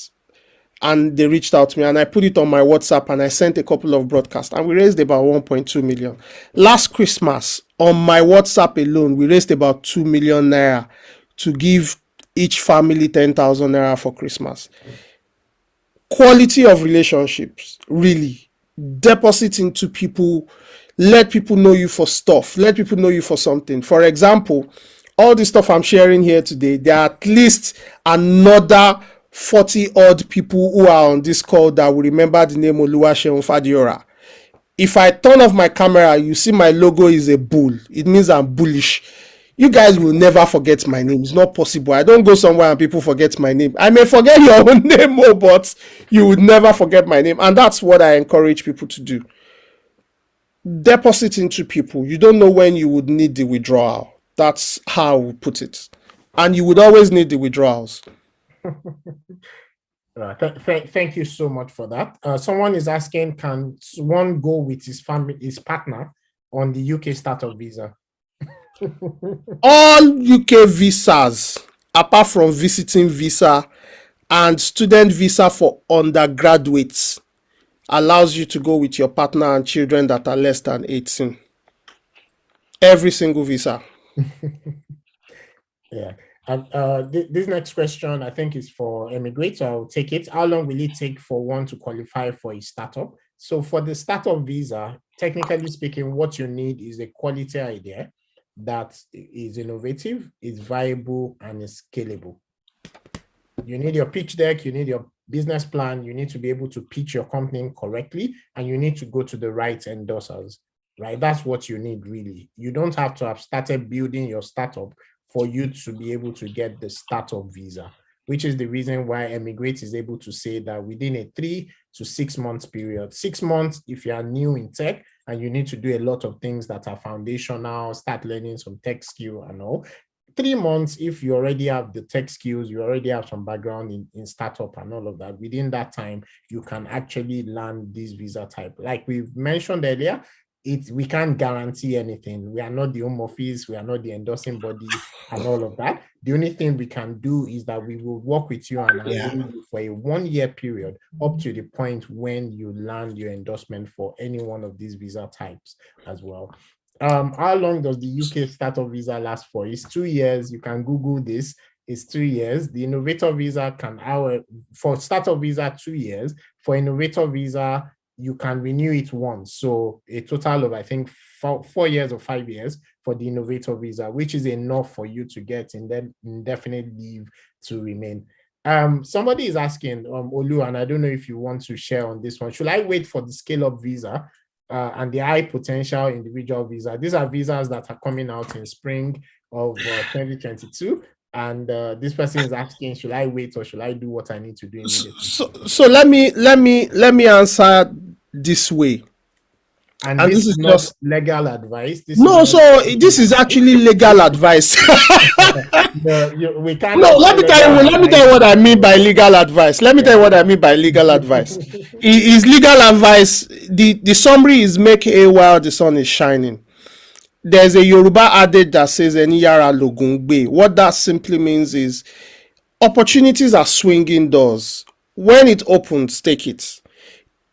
And they reached out to me and I put it on my WhatsApp and I sent a couple of broadcasts and we raised about 1.2 million. Last Christmas, on my WhatsApp alone, we raised about 2 million naira to give each family 10,000 naira for Christmas. Quality of relationships, really. Deposit into people, let people know you for stuff, let people know you for something. For example, all the stuff I'm sharing here today, there are at least another 40 odd people who are on this call that will remember the name Oluwaseun Fadiora. If I turn off my camera, you see my logo is a bull. It means I'm bullish. You guys will never forget my name. It's not possible. I don't go somewhere and people forget my name. I may forget your own name, but you would never forget my name. And that's what I encourage people to do. Deposit into people. You don't know when you would need the withdrawal. That's how I would put it. And you would always need the withdrawals. Thank you so much for that. Someone is asking, can one go with his partner on the UK startup visa? All UK visas, apart from visiting visa and student visa for undergraduates, allows you to go with your partner and children that are less than 18. Every single visa. Yeah. This next question, I think, is for Emigrate, so I'll take it. How long will it take for one to qualify for a startup? So for the startup visa, technically speaking, what you need is a quality idea that is innovative, is viable, and is scalable. You need your pitch deck, you need your business plan, you need to be able to pitch your company correctly, and you need to go to the right endorsers, right? That's what you need, really. You don't have to have started building your startup for you to be able to get the startup visa, which is the reason why Emigrate is able to say that within a 3 to 6 months period, 6 months if you are new in tech and you need to do a lot of things that are foundational, start learning some tech skill and all. 3 months if you already have the tech skills, you already have some background in startup and all of that. Within that time, you can actually land this visa type. Like we've mentioned earlier, we can't guarantee anything. We are not the home office, we are not the endorsing body and all of that. The only thing we can do is that we will work with you and enroll you for a 1-year period up to the point when you land your endorsement for any one of these visa types as well. How long does the UK startup visa last for? It's 2 years. You can Google this. It's 2 years. The innovator visa for startup visa 2 years. For innovator visa, you can renew it once. So a total of, I think, 4 years or 5 years for the Innovator Visa, which is enough for you to get indefinite leave to remain. Somebody is asking, Olu, and I don't know if you want to share on this one. Should I wait for the scale-up visa and the high potential individual visa? These are visas that are coming out in spring of 2022. And this person is asking, should I wait or should I do what I need to do immediately? So let me answer this way. And this is not just legal advice. This this is actually legal advice. We can't. No, let me tell you what I mean by legal advice. Let me tell you what I mean by legal advice. Is legal advice. The summary is make hay while the sun is shining. There's a Yoruba adage that says "Eniyara logungbe." What that simply means is opportunities are swinging doors. When it opens, take it.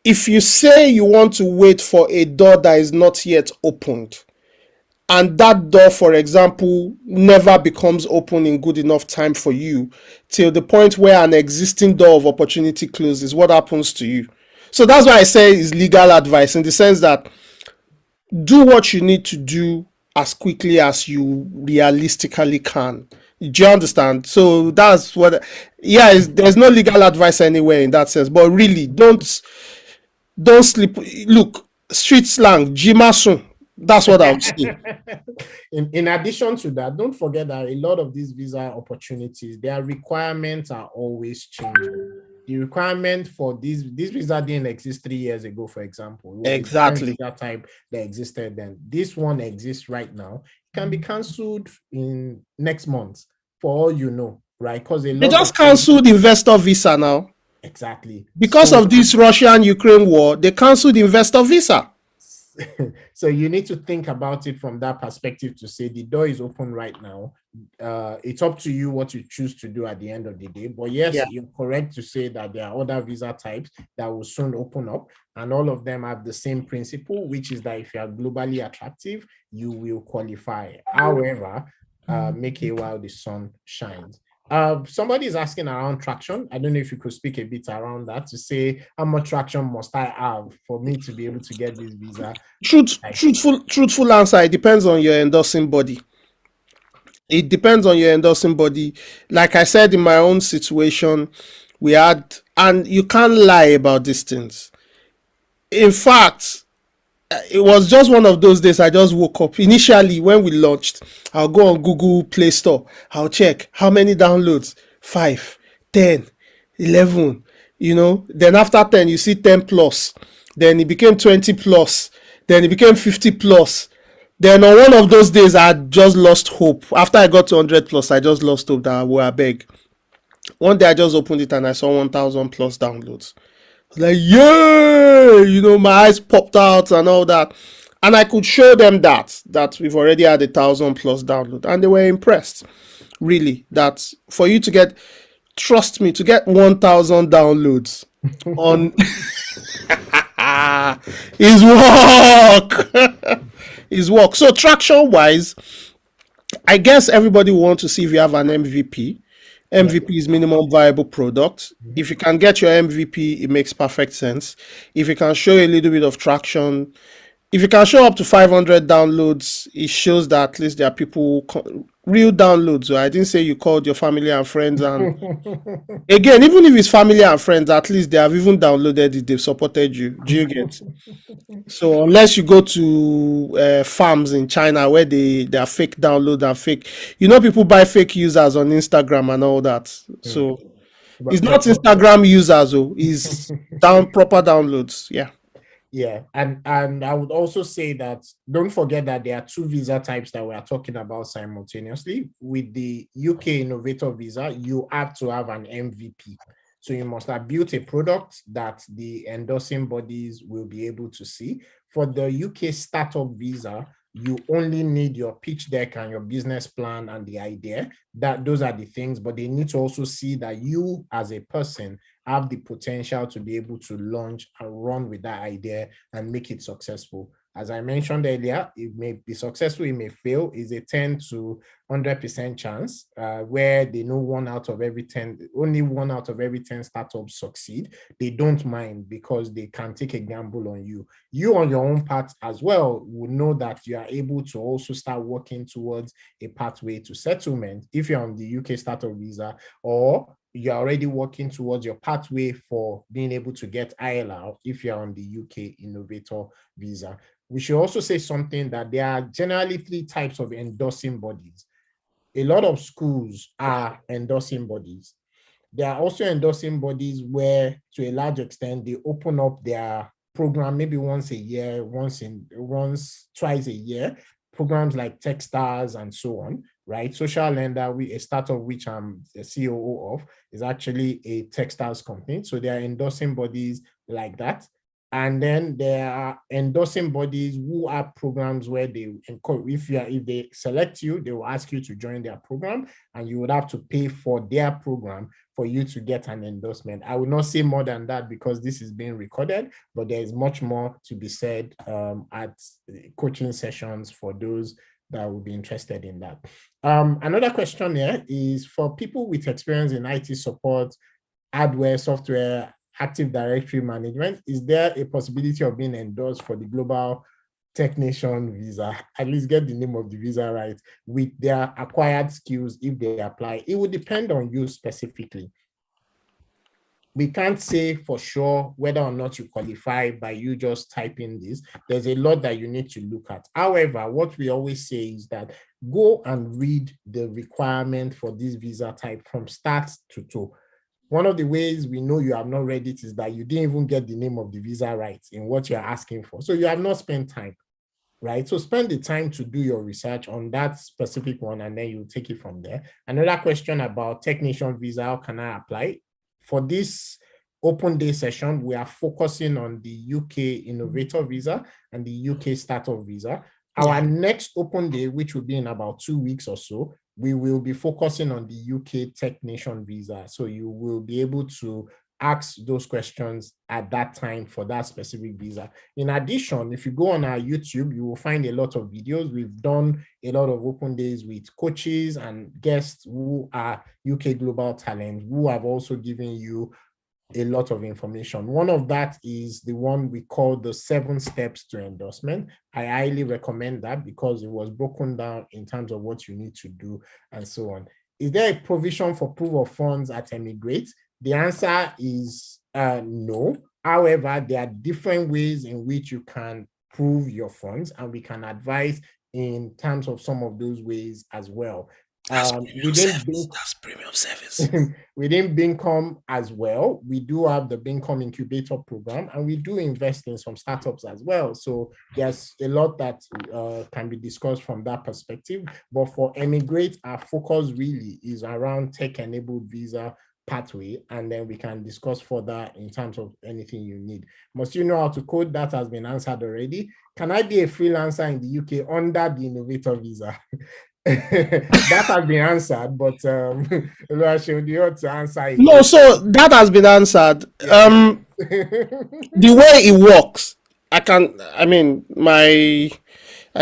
If you say you want to wait for a door that is not yet opened, and that door, for example, never becomes open in good enough time for you, till the point where an existing door of opportunity closes, what happens to you? So that's why I say is legal advice, in the sense that do what you need to do as quickly as you realistically can. Do you understand? So that's what, there's no legal advice anywhere in that sense, but really don't sleep. Look, street slang, jimasun. That's what I would say. In addition to that, don't forget that a lot of these visa opportunities, their requirements are always changing. The requirement for this visa didn't exist 3 years ago, for example. Exactly. That type that existed then. This one exists right now. It can be cancelled in next month, for all you know, right? Because they just cancelled investor visa now. Exactly. Because of this Russian-Ukraine war, they cancelled investor visa. So you need to think about it from that perspective to say the door is open right now. It's up to you what you choose to do at the end of the day. But yes, you're correct to say that there are other visa types that will soon open up, and all of them have the same principle, which is that if you are globally attractive, you will qualify. However, make hay while the sun shines. Somebody is asking around traction. I don't know if you could speak a bit around that to say how much traction must I have for me to be able to get this visa? Truthful answer. It depends on your endorsing body. It depends on your endorsing body. Like I said, in my own situation, we had, and you can't lie about these things. In fact, it was just one of those days I just woke up. Initially, when we launched, I'll go on Google Play Store. I'll check how many downloads. 5, 10, 11, Then after 10, you see 10 plus. Then it became 20 plus. Then it became 50 plus. Then on one of those days, I just lost hope. After I got to 100 plus, I just lost hope that I will beg. One day I just opened it and I saw 1,000 plus downloads. Like, yeah, my eyes popped out and all that. And I could show them that we've already had 1,000 plus download. And they were impressed, really, that for you to get, trust me, to get 1,000 downloads on is work. Is work. So traction wise, I guess everybody wants to see if you have an MVP. MVP is minimum viable product. If you can get your MVP, it makes perfect sense. If you can show a little bit of traction, if you can show up to 500 downloads, it shows that at least there are people, real downloads. So I didn't say you called your family and friends. And again, even if it's family and friends, at least they have even downloaded it. They've supported you. Do you get? So unless you go to farms in China where they are fake download and fake, people buy fake users on Instagram and all that. So it's not Instagram users, it's proper downloads. Yeah, and I would also say that don't forget that there are 2 visa types that we are talking about simultaneously. With the UK Innovator Visa, you have to have an MVP. So you must have built a product that the endorsing bodies will be able to see. For the UK Startup Visa, you only need your pitch deck and your business plan and the idea. Those are the things, but they need to also see that you as a person have the potential to be able to launch and run with that idea and make it successful. As I mentioned earlier, it may be successful, it may fail. Is a 10 to 100% chance, where they know only one out of every 10 startups succeed. They don't mind because they can take a gamble on you. You on your own part as well will know that you are able to also start working towards a pathway to settlement if you're on the UK startup visa, or you're already working towards your pathway for being able to get ILR if you're on the UK Innovator Visa. We should also say something that there are generally 3 types of endorsing bodies. A lot of schools are endorsing bodies. There are also endorsing bodies where, to a large extent, they open up their program maybe once a year, twice a year, programs like Techstars and so on, right? Social Lender, a startup which I'm the COO of, is actually a Techstars company. So they are endorsing bodies like that. And then there are endorsing bodies who have programs where if they select you, they will ask you to join their program, and you would have to pay for their program for you to get an endorsement. I will not say more than that because this is being recorded, but there is much more to be said at coaching sessions for those that will be interested in that. Another question here is for people with experience in IT support, hardware, software, Active Directory management, is there a possibility of being endorsed for the Global Technician Visa? At least get the name of the visa right, with their acquired skills if they apply. It would depend on you specifically. We can't say for sure whether or not you qualify by you just typing this. There's a lot that you need to look at. However, what we always say is that go and read the requirement for this visa type from start to toe. One of the ways we know you have not read it is that you didn't even get the name of the visa right in what you're asking for. So you have not spent time, right? So spend the time to do your research on that specific one, and then you take it from there. Another question about technician visa, how can I apply? For this open day session, we are focusing on the UK Innovator Visa and the UK Startup Visa. Our next open day, which will be in about 2 weeks or so, we will be focusing on the UK Technician Visa. So you will be able to ask those questions at that time for that specific visa. In addition, if you go on our YouTube, you will find a lot of videos. We've done a lot of open days with coaches and guests who are UK global talent, who have also given you a lot of information. One of that is the one we call the 7 steps to endorsement. I highly recommend that because it was broken down in terms of what you need to do and so on. Is there a provision for proof of funds at Emigrate? The answer is no. However, there are different ways in which you can prove your funds, and we can advise in terms of some of those ways as well. That's premium service. Within Bincom as well, we do have the Bincom Incubator Program, and we do invest in some startups as well. So there's a lot that can be discussed from that perspective. But for Emigrate, our focus really is around tech-enabled visa pathway, and then we can discuss further in terms of anything you need. Must you know how to code? That has been answered already. Can I be a freelancer in the UK under the Innovator Visa? That has been answered, but Oluwaseun, do you want to answer it? No, so that has been answered. Yeah. The way it works, I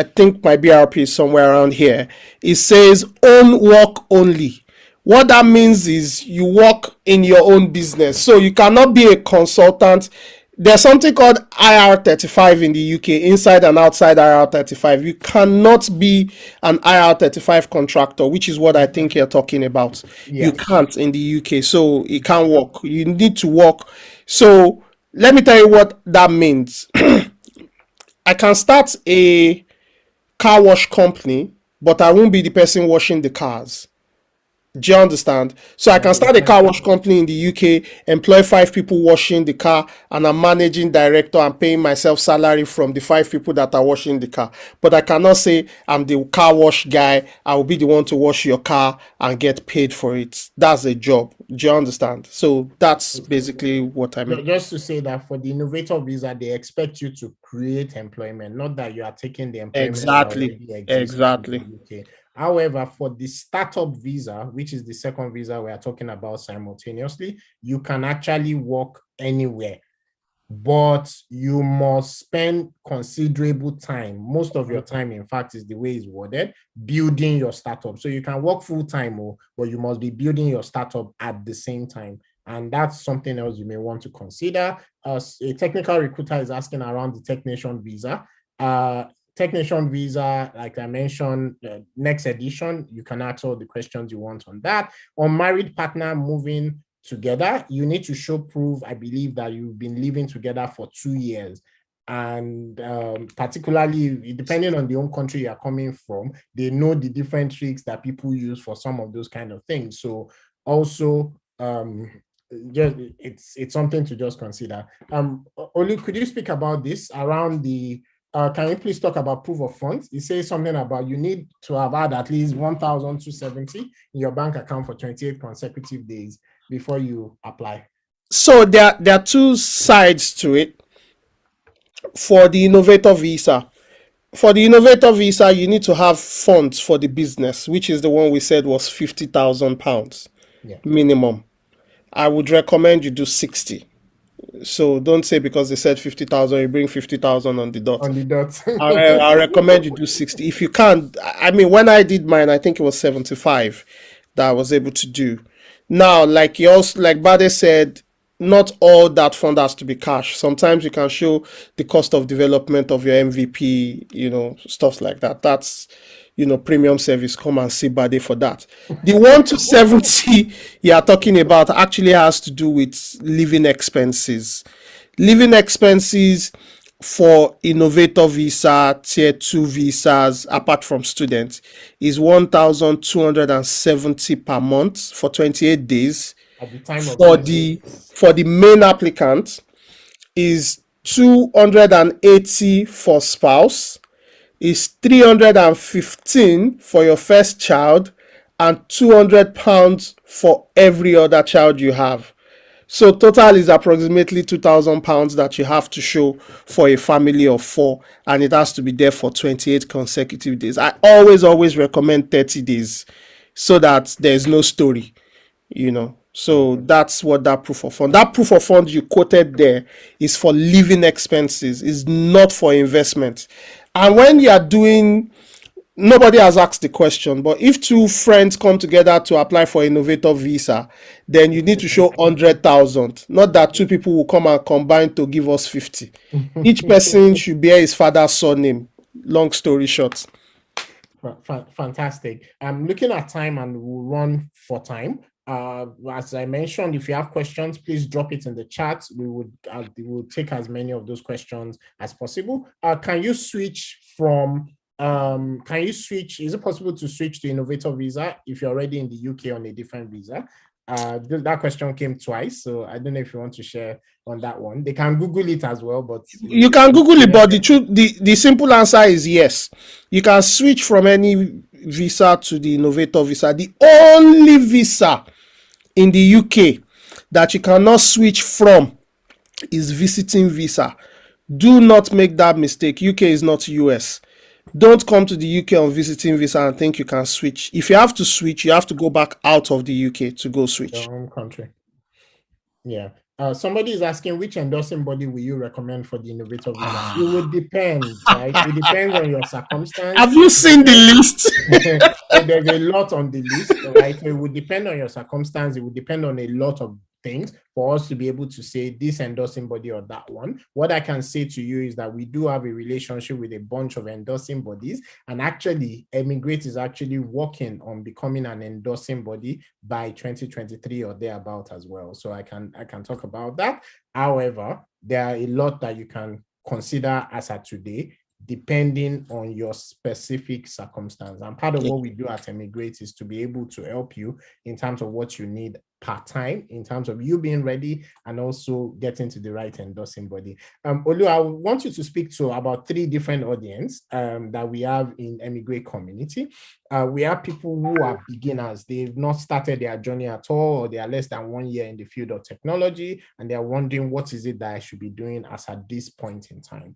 think my BRP is somewhere around here. It says own work only. What that means is you work in your own business. So you cannot be a consultant. There's something called IR35 in the UK, inside and outside IR35. You cannot be an IR35 contractor, which is what I think you're talking about. Yeah. You can't in the UK, so it can't work. You need to work. So let me tell you what that means. I can start a car wash company, but I won't be the person washing the cars. Do you understand? So I can start a car wash company in the UK, employ 5 people washing the car, and I'm managing director and paying myself salary from the 5 people that are washing the car. But I cannot say I'm the car wash guy. I will be the one to wash your car and get paid for it. That's a job. Do you understand? So that's basically what I mean. Just to say that for the Innovator Visa, they expect you to create employment, not that you are taking the employment Exactly. Exactly. in the UK. However, for the startup visa, which is the second visa we are talking about simultaneously, you can actually work anywhere. but you must spend considerable time. Most of your time, in fact, is the way it's worded, building your startup. So you can work full time, but you must be building your startup at the same time. And that's something else you may want to consider. As a technical recruiter is asking around the technician visa. Technician visa, like I mentioned, next edition, you can ask all the questions you want on that. On married partner moving together, you need to show proof, I believe, that you've been living together for 2 years. And particularly, depending on the home country you're coming from, they know the different tricks that people use for some of those kind of things. So also, it's something to just consider. Olu, could you speak about this around the can you please talk about proof of funds? It says something about you need to have had at least 1,270 in your bank account for 28 consecutive days before you apply. So there are two sides to it. For the innovator visa, you need to have funds for the business, which is the one we said was £50,000 minimum. I would recommend you do 60. So don't say because they said 50,000, you bring 50,000 on the dot. On the dot. I recommend you do 60. If you can't, I mean, when I did mine, I think it was 75 that I was able to do. Now, like Bade said, not all that fund has to be cash. Sometimes you can show the cost of development of your MVP, stuff like that. That's, premium service. Come and see Bade for that. The 1 to 70 you are talking about actually has to do with living expenses. Living expenses for innovator visa, tier 2 visas, apart from students, is 1,270 per month for 28 days. At the time for the main applicant is 280 for spouse, is 315 for your first child, and £200 for every other child you have. So total is approximately £2,000 that you have to show for a family of 4, and it has to be there for 28 consecutive days. I always recommend 30 days so that there's no story, So that's what that proof of fund. That proof of fund you quoted there is for living expenses, is not for investment. And when you are doing, nobody has asked the question, but if 2 friends come together to apply for innovator visa, then you need to show 100,000. Not that 2 people will come and combine to give us 50. Each person should bear his father's surname. Long story short. Fantastic. I'm looking at time and we'll run for time. As I mentioned, if you have questions, please drop it in the chat. We will take as many of those questions as possible. Can you switch from is it possible to switch to innovator visa if you're already in the UK on a different visa? That question came twice, so I don't know if you want to share on that one. They can Google it as well, but you can Google it, but the simple answer is yes. You can switch from any visa to the innovator visa. The only visa in the UK that you cannot switch from is visiting visa. Do not make that mistake. UK is not US. Don't come to the UK on visiting visa and think you can switch. If you have to switch, you have to go back out of the UK to go switch. Your home country. Yeah. Somebody is asking, which endorsing body will you recommend for the innovator visa? It would depend, right? It depends on your circumstance. Have you seen the list? There's a lot on the list, right? So it would depend on your circumstance. It would depend on a lot of things for us to be able to say this endorsing body or that one. What I can say to you is that we do have a relationship with a bunch of endorsing bodies, and actually Emigrate is actually working on becoming an endorsing body by 2023 or thereabout as well. So I can talk about that. However, there are a lot that you can consider as at today, depending on your specific circumstance. And part of what we do at Emigrate is to be able to help you in terms of what you need part-time, in terms of you being ready and also getting to the right endorsing body. Olu, I want you to speak to about 3 different audience that we have in Emigrate community. We have people who are beginners. They've not started their journey at all, or they are less than 1 year in the field of technology, and they're wondering what is it that I should be doing as at this point in time.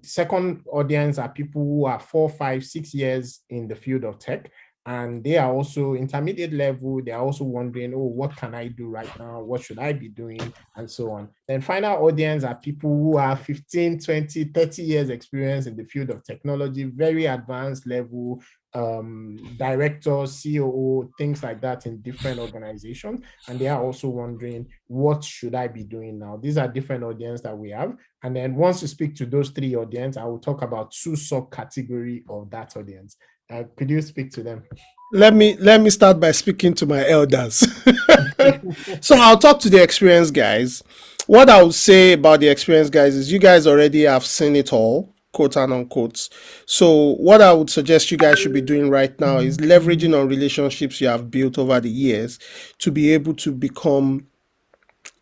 Second audience are people who are 4, 5, 6 years in the field of tech, and they are also intermediate level. They are also wondering, oh, what can I do right now? What should I be doing? And so on. Then final audience are people who have 15, 20, 30 years experience in the field of technology, very advanced level, directors, COO, things like that in different organizations. And they are also wondering, what should I be doing now? These are different audience that we have. And then once you speak to those three audience, I will talk about two subcategory of that audience. Could you speak to them? Let me start by speaking to my elders. So I'll talk to the experienced guys. What I would say about the experienced guys is you guys already have seen it all, quote and unquote. So what I would suggest you guys should be doing right now is leveraging on relationships you have built over the years to be able to become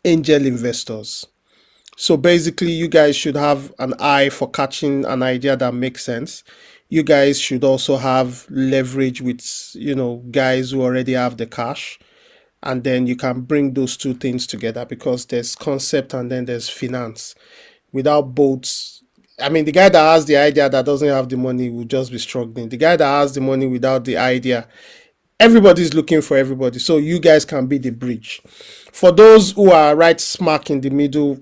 angel investors. So basically, you guys should have an eye for catching an idea that makes sense. You guys should also have leverage with, guys who already have the cash. And then you can bring those two things together because there's concept and then there's finance. Without both, I mean, the guy that has the idea that doesn't have the money will just be struggling. The guy that has the money without the idea, everybody's looking for everybody. So you guys can be the bridge. For those who are right smack in the middle,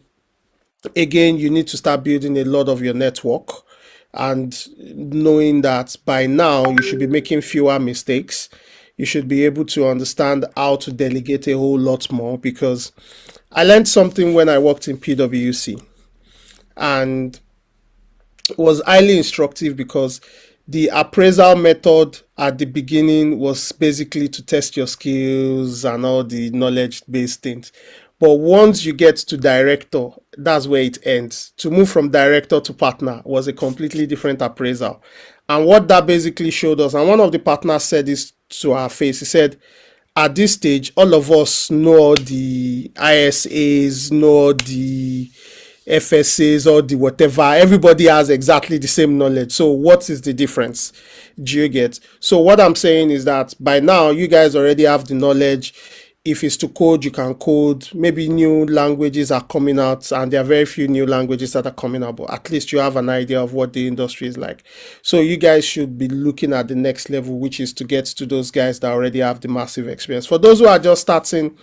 again, you need to start building a lot of your network and knowing that by now you should be making fewer mistakes. You should be able to understand how to delegate a whole lot more, because I learned something when I worked in PwC, and it was highly instructive because the appraisal method at the beginning was basically to test your skills and all the knowledge based things. But once you get to director, that's where it ends. To move from director to partner was a completely different appraisal. And what that basically showed us, and one of the partners said this to our face, he said, at this stage, all of us know the ISAs, know the FSAs, or the whatever. Everybody has exactly the same knowledge. So what is the difference? Do you get? So what I'm saying is that by now you guys already have the knowledge. If it's to code, you can code. Maybe new languages are coming out, and there are very few new languages that are coming out, but at least you have an idea of what the industry is like. So you guys should be looking at the next level, which is to get to those guys that already have the massive experience. For those who are just starting,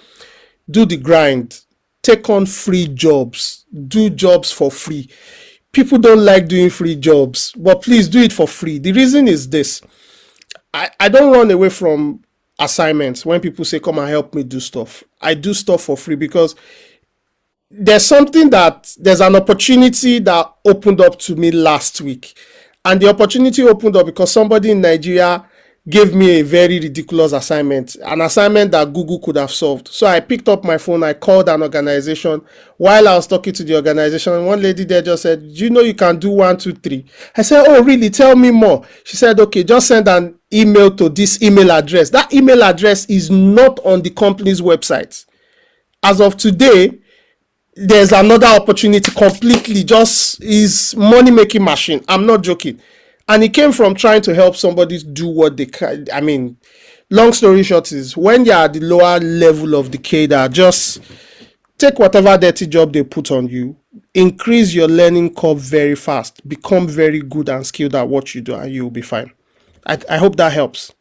do the grind. Take on free jobs. Do jobs for free. People don't like doing free jobs, but please do it for free. The reason is this. I don't run away from assignments when people say, come and help me do stuff. I do stuff for free because there's an opportunity that opened up to me last week. And the opportunity opened up because somebody in Nigeria gave me a very ridiculous assignment, an assignment that Google could have solved. So I picked up my phone, I called an organization. While I was talking to the organization, one lady there just said, do you know you can do 1, 2, 3? I said, oh, really? Tell me more. She said, okay, just send an email to this email address. That email address is not on the company's website. As of today, there's another opportunity completely, just is money-making machine. I'm not joking. And it came from trying to help somebody do what they can. I mean, long story short is, when you're at the lower level of the cadre, just take whatever dirty job they put on you, increase your learning curve very fast, become very good and skilled at what you do, and you'll be fine. I hope that helps.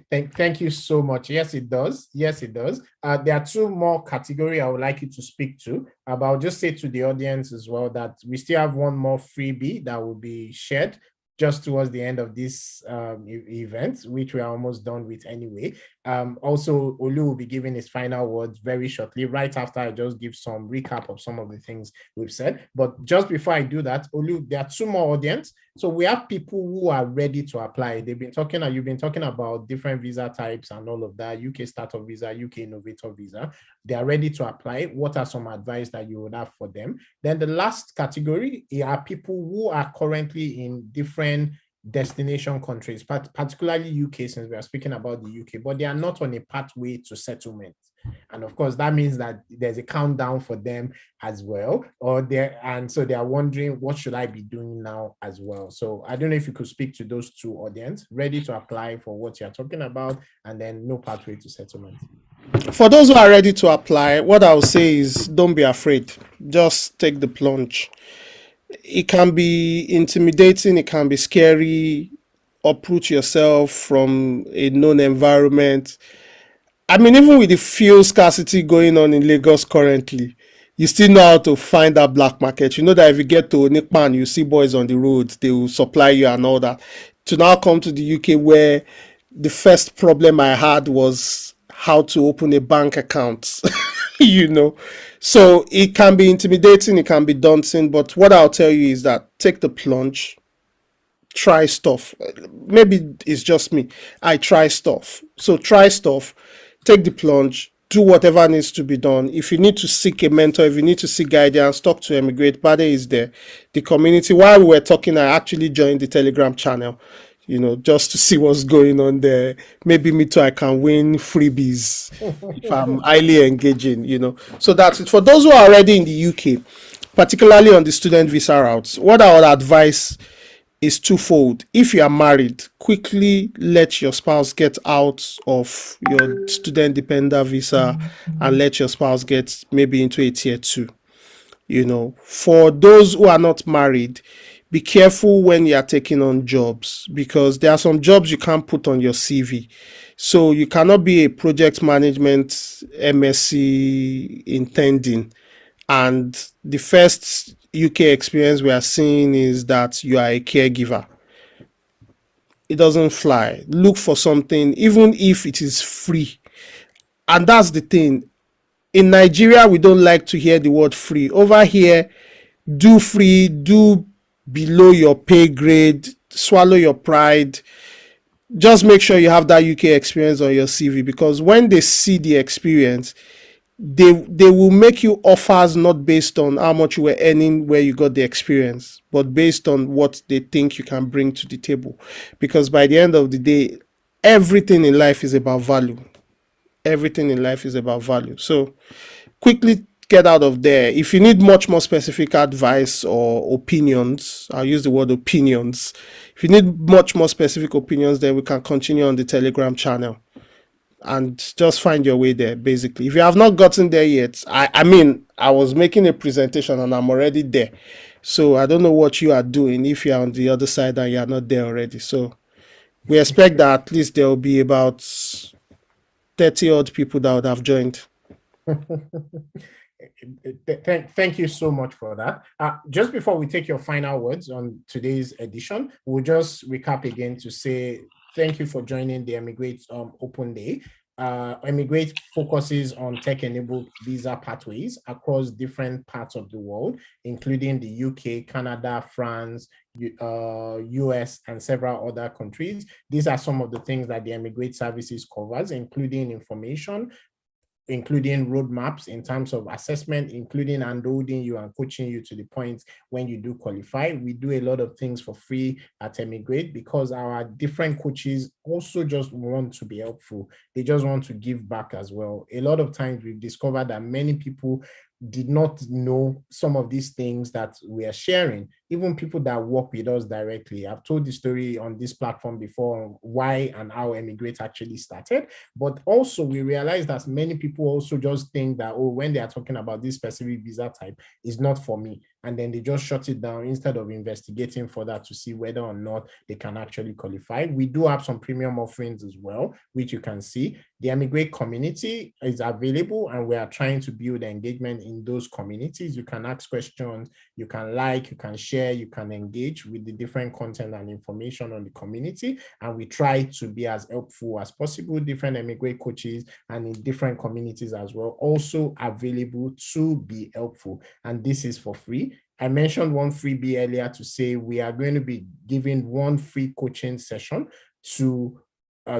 Thank you so much. Yes, it does. Yes, it does. There are two more categories I would like you to speak to. But I'll just say to the audience as well that we still have one more freebie that will be shared just towards the end of this event, which we are almost done with anyway. Also, Olu will be giving his final words very shortly, right after I just give some recap of some of the things we've said. But just before I do that, Olu, there are two more audience. So we have people who are ready to apply. You've been talking about different visa types and all of that, UK Startup Visa, UK Innovator Visa. They are ready to apply. What are some advice that you would have for them? Then the last category are people who are currently in different destination countries, particularly UK, since we are speaking about the UK, but they are not on a pathway to settlement. And of course, that means that there's a countdown for them as well. And so they are wondering, what should I be doing now as well? So I don't know if you could speak to those two audience, ready to apply for what you're talking about, and then no pathway to settlement. For those who are ready to apply, what I'll say is, don't be afraid. Just take the plunge. It can be intimidating, it can be scary. uproot yourself from a known environment. I mean, even with the fuel scarcity going on in Lagos currently, you still know how to find that black market. You know that if you get to Nipan, you see boys on the road, they will supply you and all that. To now come to the UK, where the first problem I had was how to open a bank account, you know. So it can be intimidating, it can be daunting, but what I'll tell you is that take the plunge, try stuff. Maybe it's just me. I try stuff. So try stuff, take the plunge, do whatever needs to be done. If you need to seek a mentor, if you need to seek guidance, talk to Emigrate. Bade is there. The community, while we were talking, I actually joined the Telegram channel, you know, just to see what's going on there. Maybe me too, I can win freebies if I'm highly engaging, you know. So that's it. For those who are already in the UK, particularly on the student visa routes, what I would advise is twofold. If you are married, quickly let your spouse get out of your student dependent visa and let your spouse get maybe into a tier two. You know, for those who are not married, be careful when you are taking on jobs, because there are some jobs you can't put on your CV. So you cannot be a project management MSc intending, and the first UK experience we are seeing is that you are a caregiver. It doesn't fly. Look for something, even if it is free. And that's the thing. In Nigeria, we don't like to hear the word free. Over here, do free, do below your pay grade, swallow your pride. Just make sure you have that UK experience on your CV, because when they see the experience, they will make you offers not based on how much you were earning where you got the experience, but based on what they think you can bring to the table. Because by the end of the day, everything in life is about value. Everything in life is about value. So quickly get out of there. If you need much more specific advice or opinions, I'll use the word opinions. If you need much more specific opinions, then we can continue on the Telegram channel and just find your way there. Basically, if you have not gotten there yet, I mean, I was making a presentation and I'm already there, so I don't know what you are doing if you're on the other side and you're not there already. So we expect that at least there will be about 30 odd people that would have joined. Thank you so much for that. Just before we take your final words on today's edition, we'll just recap again to say thank you for joining the Emigrate Open Day. Emigrate focuses on tech-enabled visa pathways across different parts of the world, including the UK, Canada, France, US, and several other countries. These are some of the things that the Emigrate services covers, including information, including roadmaps in terms of assessment, including unloading you and coaching you to the point when you do qualify. We do a lot of things for free at Emigrate because our different coaches also just want to be helpful. They just want to give back as well. A lot of times we've discovered that many people did not know some of these things that we are sharing, even people that work with us directly. I've told the story on this platform before, why and how Emigrate actually started. But also we realized that many people also just think that, oh, when they are talking about this specific visa type, is not for me. And then they just shut it down instead of investigating further to see whether or not they can actually qualify. We do have some premium offerings as well, which you can see. The Emigrate community is available and we are trying to build engagement in those communities. You can ask questions, you can like, you can share, you can engage with the different content and information on the community. And we try to be as helpful as possible. Different Emigrate coaches and in different communities as well, also available to be helpful. And this is for free. I mentioned one freebie earlier to say we are going to be giving one free coaching session to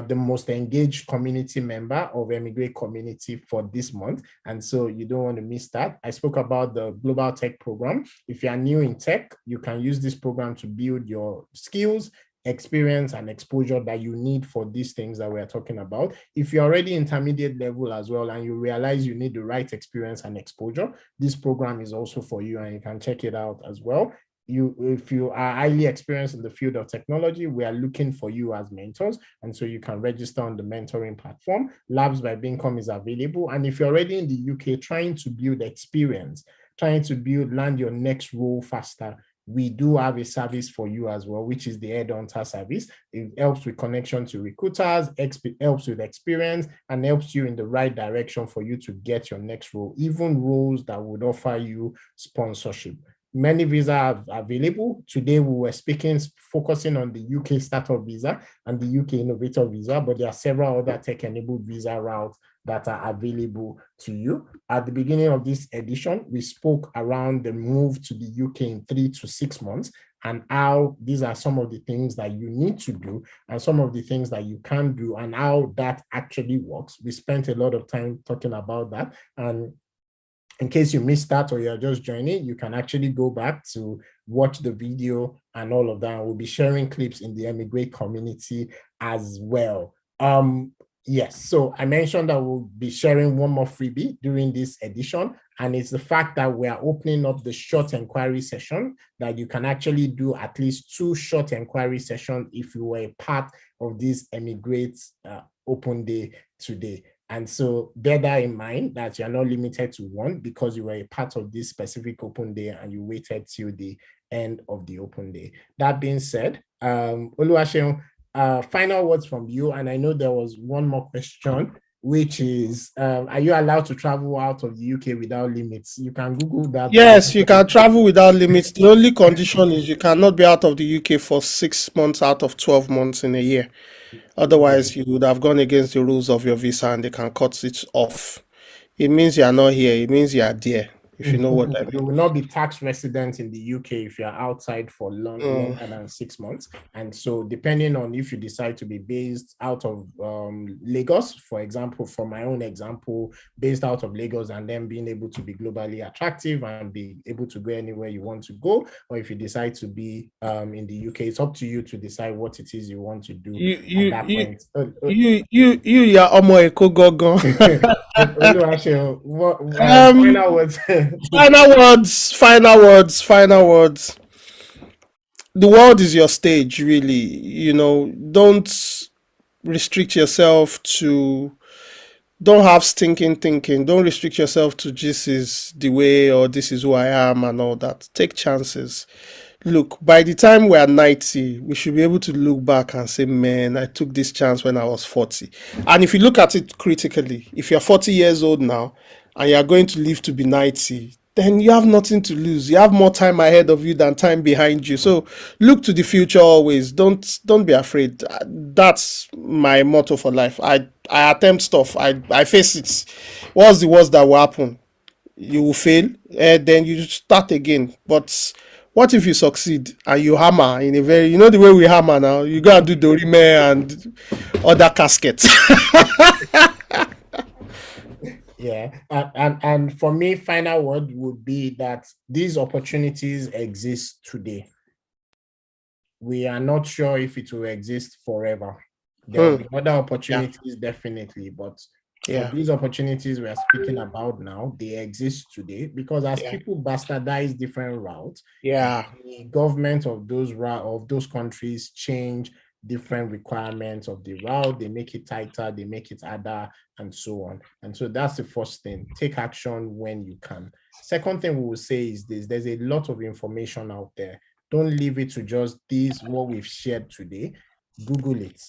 the most engaged community member of Emigrate community for this month. And so you don't want to miss that. I spoke about the Global Tech Program. If you are new in tech, you can use this program to build your skills, experience, and exposure that you need for these things that we're talking about. If you're already intermediate level as well and you realize you need the right experience and exposure, this program is also for you and you can check it out as well. If you are highly experienced in the field of technology, we are looking for you as mentors. And so you can register on the mentoring platform. Labs by Bincom is available. And if you're already in the UK trying to build experience, trying to land your next role faster, we do have a service for you as well, which is the headhunter service. It helps with connection to recruiters, helps with experience, and helps you in the right direction for you to get your next role, even roles that would offer you sponsorship. Many visas are available. Today we were focusing on the UK Startup Visa and the UK Innovator Visa, but there are several other tech-enabled visa routes that are available to you. At the beginning of this edition, we spoke around the move to the UK in 3 to 6 months and how these are some of the things that you need to do and some of the things that you can do and how that actually works. We spent a lot of time talking about that. And in case you missed that or you're just joining, you can actually go back to watch the video and all of that. We'll be sharing clips in the Emigrate community as well. Yes, so I mentioned that we'll be sharing one more freebie during this edition, and it's the fact that we are opening up the short inquiry session that you can actually do at least 2 short inquiry sessions if you were a part of this Emigrate open day today. And so bear that in mind that you're not limited to one because you were a part of this specific open day and you waited till the end of the open day. That being said, Oluwaseun, final words from you. And I know there was one more question, which is, are you allowed to travel out of the UK without limits? You can Google that. Yes, you can travel without limits. The only condition is you cannot be out of the UK for 6 months out of 12 months in a year. Otherwise, you would have gone against the rules of your visa and they can cut it off. It means you are not here. It means you are there, if you know what I mean. You will not be tax resident in the UK if you're outside for longer than 6 months. And so depending on if you decide to be based out of Lagos, for example, for my own example, based out of Lagos and then being able to be globally attractive and be able to go anywhere you want to go, or if you decide to be in the UK, it's up to you to decide what it is you want to do at that point. You're Omo Eko Gogon. Final words. Final words. The world is your stage, really. Don't restrict yourself to, don't have stinking thinking. Don't restrict yourself to this is the way or this is who I am and all that. Take chances. Look, by the time we are 90, we should be able to look back and say, man, I took this chance when I was 40. And if you look at it critically, if you're 40 years old now and you're going to live to be 90, then you have nothing to lose. You have more time ahead of you than time behind you. So look to the future always. Don't be afraid. That's my motto for life. I attempt stuff. I face it. What's the worst that will happen? You will fail, then you start again. But what if you succeed and you hammer in a very, the way we hammer now, you go and do dorime and other caskets. Yeah, and for me, final word would be that these opportunities exist today. We are not sure if it will exist forever. There will be other opportunities, definitely, but for these opportunities we are speaking about now, they exist today because as people bastardize different routes, the government of those countries change different requirements of the route. They make it tighter, they make it harder, and so on. And so that's the first thing. Take action when you can. Second thing we will say is this: there's a lot of information out there. Don't leave it to just what we've shared today. Google it.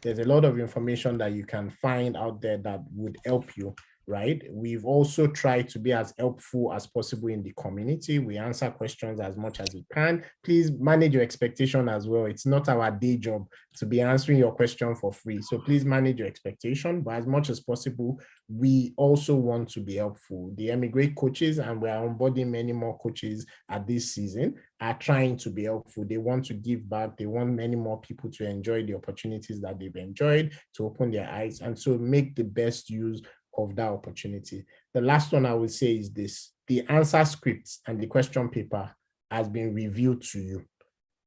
There's a lot of information that you can find out there that would help you, right? We've also tried to be as helpful as possible in the community. We answer questions as much as we can. Please manage your expectation as well. It's not our day job to be answering your question for free. So please manage your expectation, but as much as possible, we also want to be helpful. The Emigrate coaches, and we are onboarding many more coaches at this season, are trying to be helpful. They want to give back. They want many more people to enjoy the opportunities that they've enjoyed, to open their eyes, and so make the best use of that opportunity. The last one I will say is this: the answer scripts and the question paper has been reviewed to you.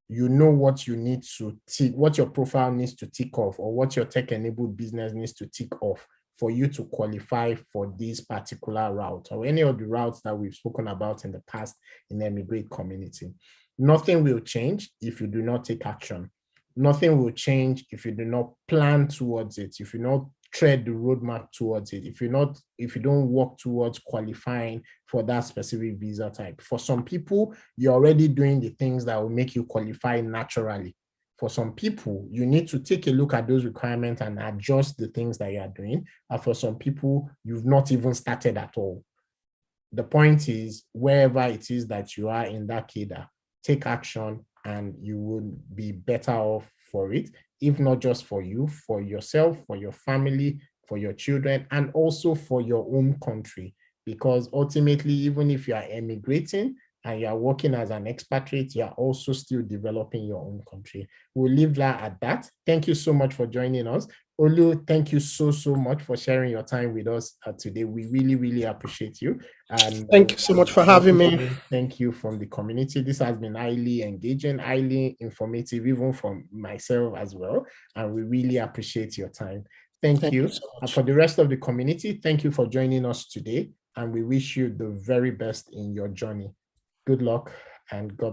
You know what you need to tick, what your profile needs to tick off, or what your tech-enabled business needs to tick off for you to qualify for this particular route or any of the routes that we've spoken about in the past in the Emigrate community. Nothing will change if you do not take action. Nothing will change if you do not plan towards it, if you not tread the roadmap towards it. If you don't work towards qualifying for that specific visa type. For some people, you're already doing the things that will make you qualify naturally. For some people, you need to take a look at those requirements and adjust the things that you are doing. And for some people, you've not even started at all. The point is, wherever it is that you are in that cadre, take action and you will be better off for it, if not just for you, for yourself, for your family, for your children, and also for your own country. Because ultimately, even if you are emigrating and you are working as an expatriate, you are also still developing your own country. We'll leave that at that. Thank you so much for joining us. Olu, thank you so much for sharing your time with us today. We really, really appreciate you. And Thank you so much for having me. thank you from the community. This has been highly engaging, highly informative, even from myself as well. And we really appreciate your time. Thank you. So And for the rest of the community, thank you for joining us today. And we wish you the very best in your journey. Good luck and God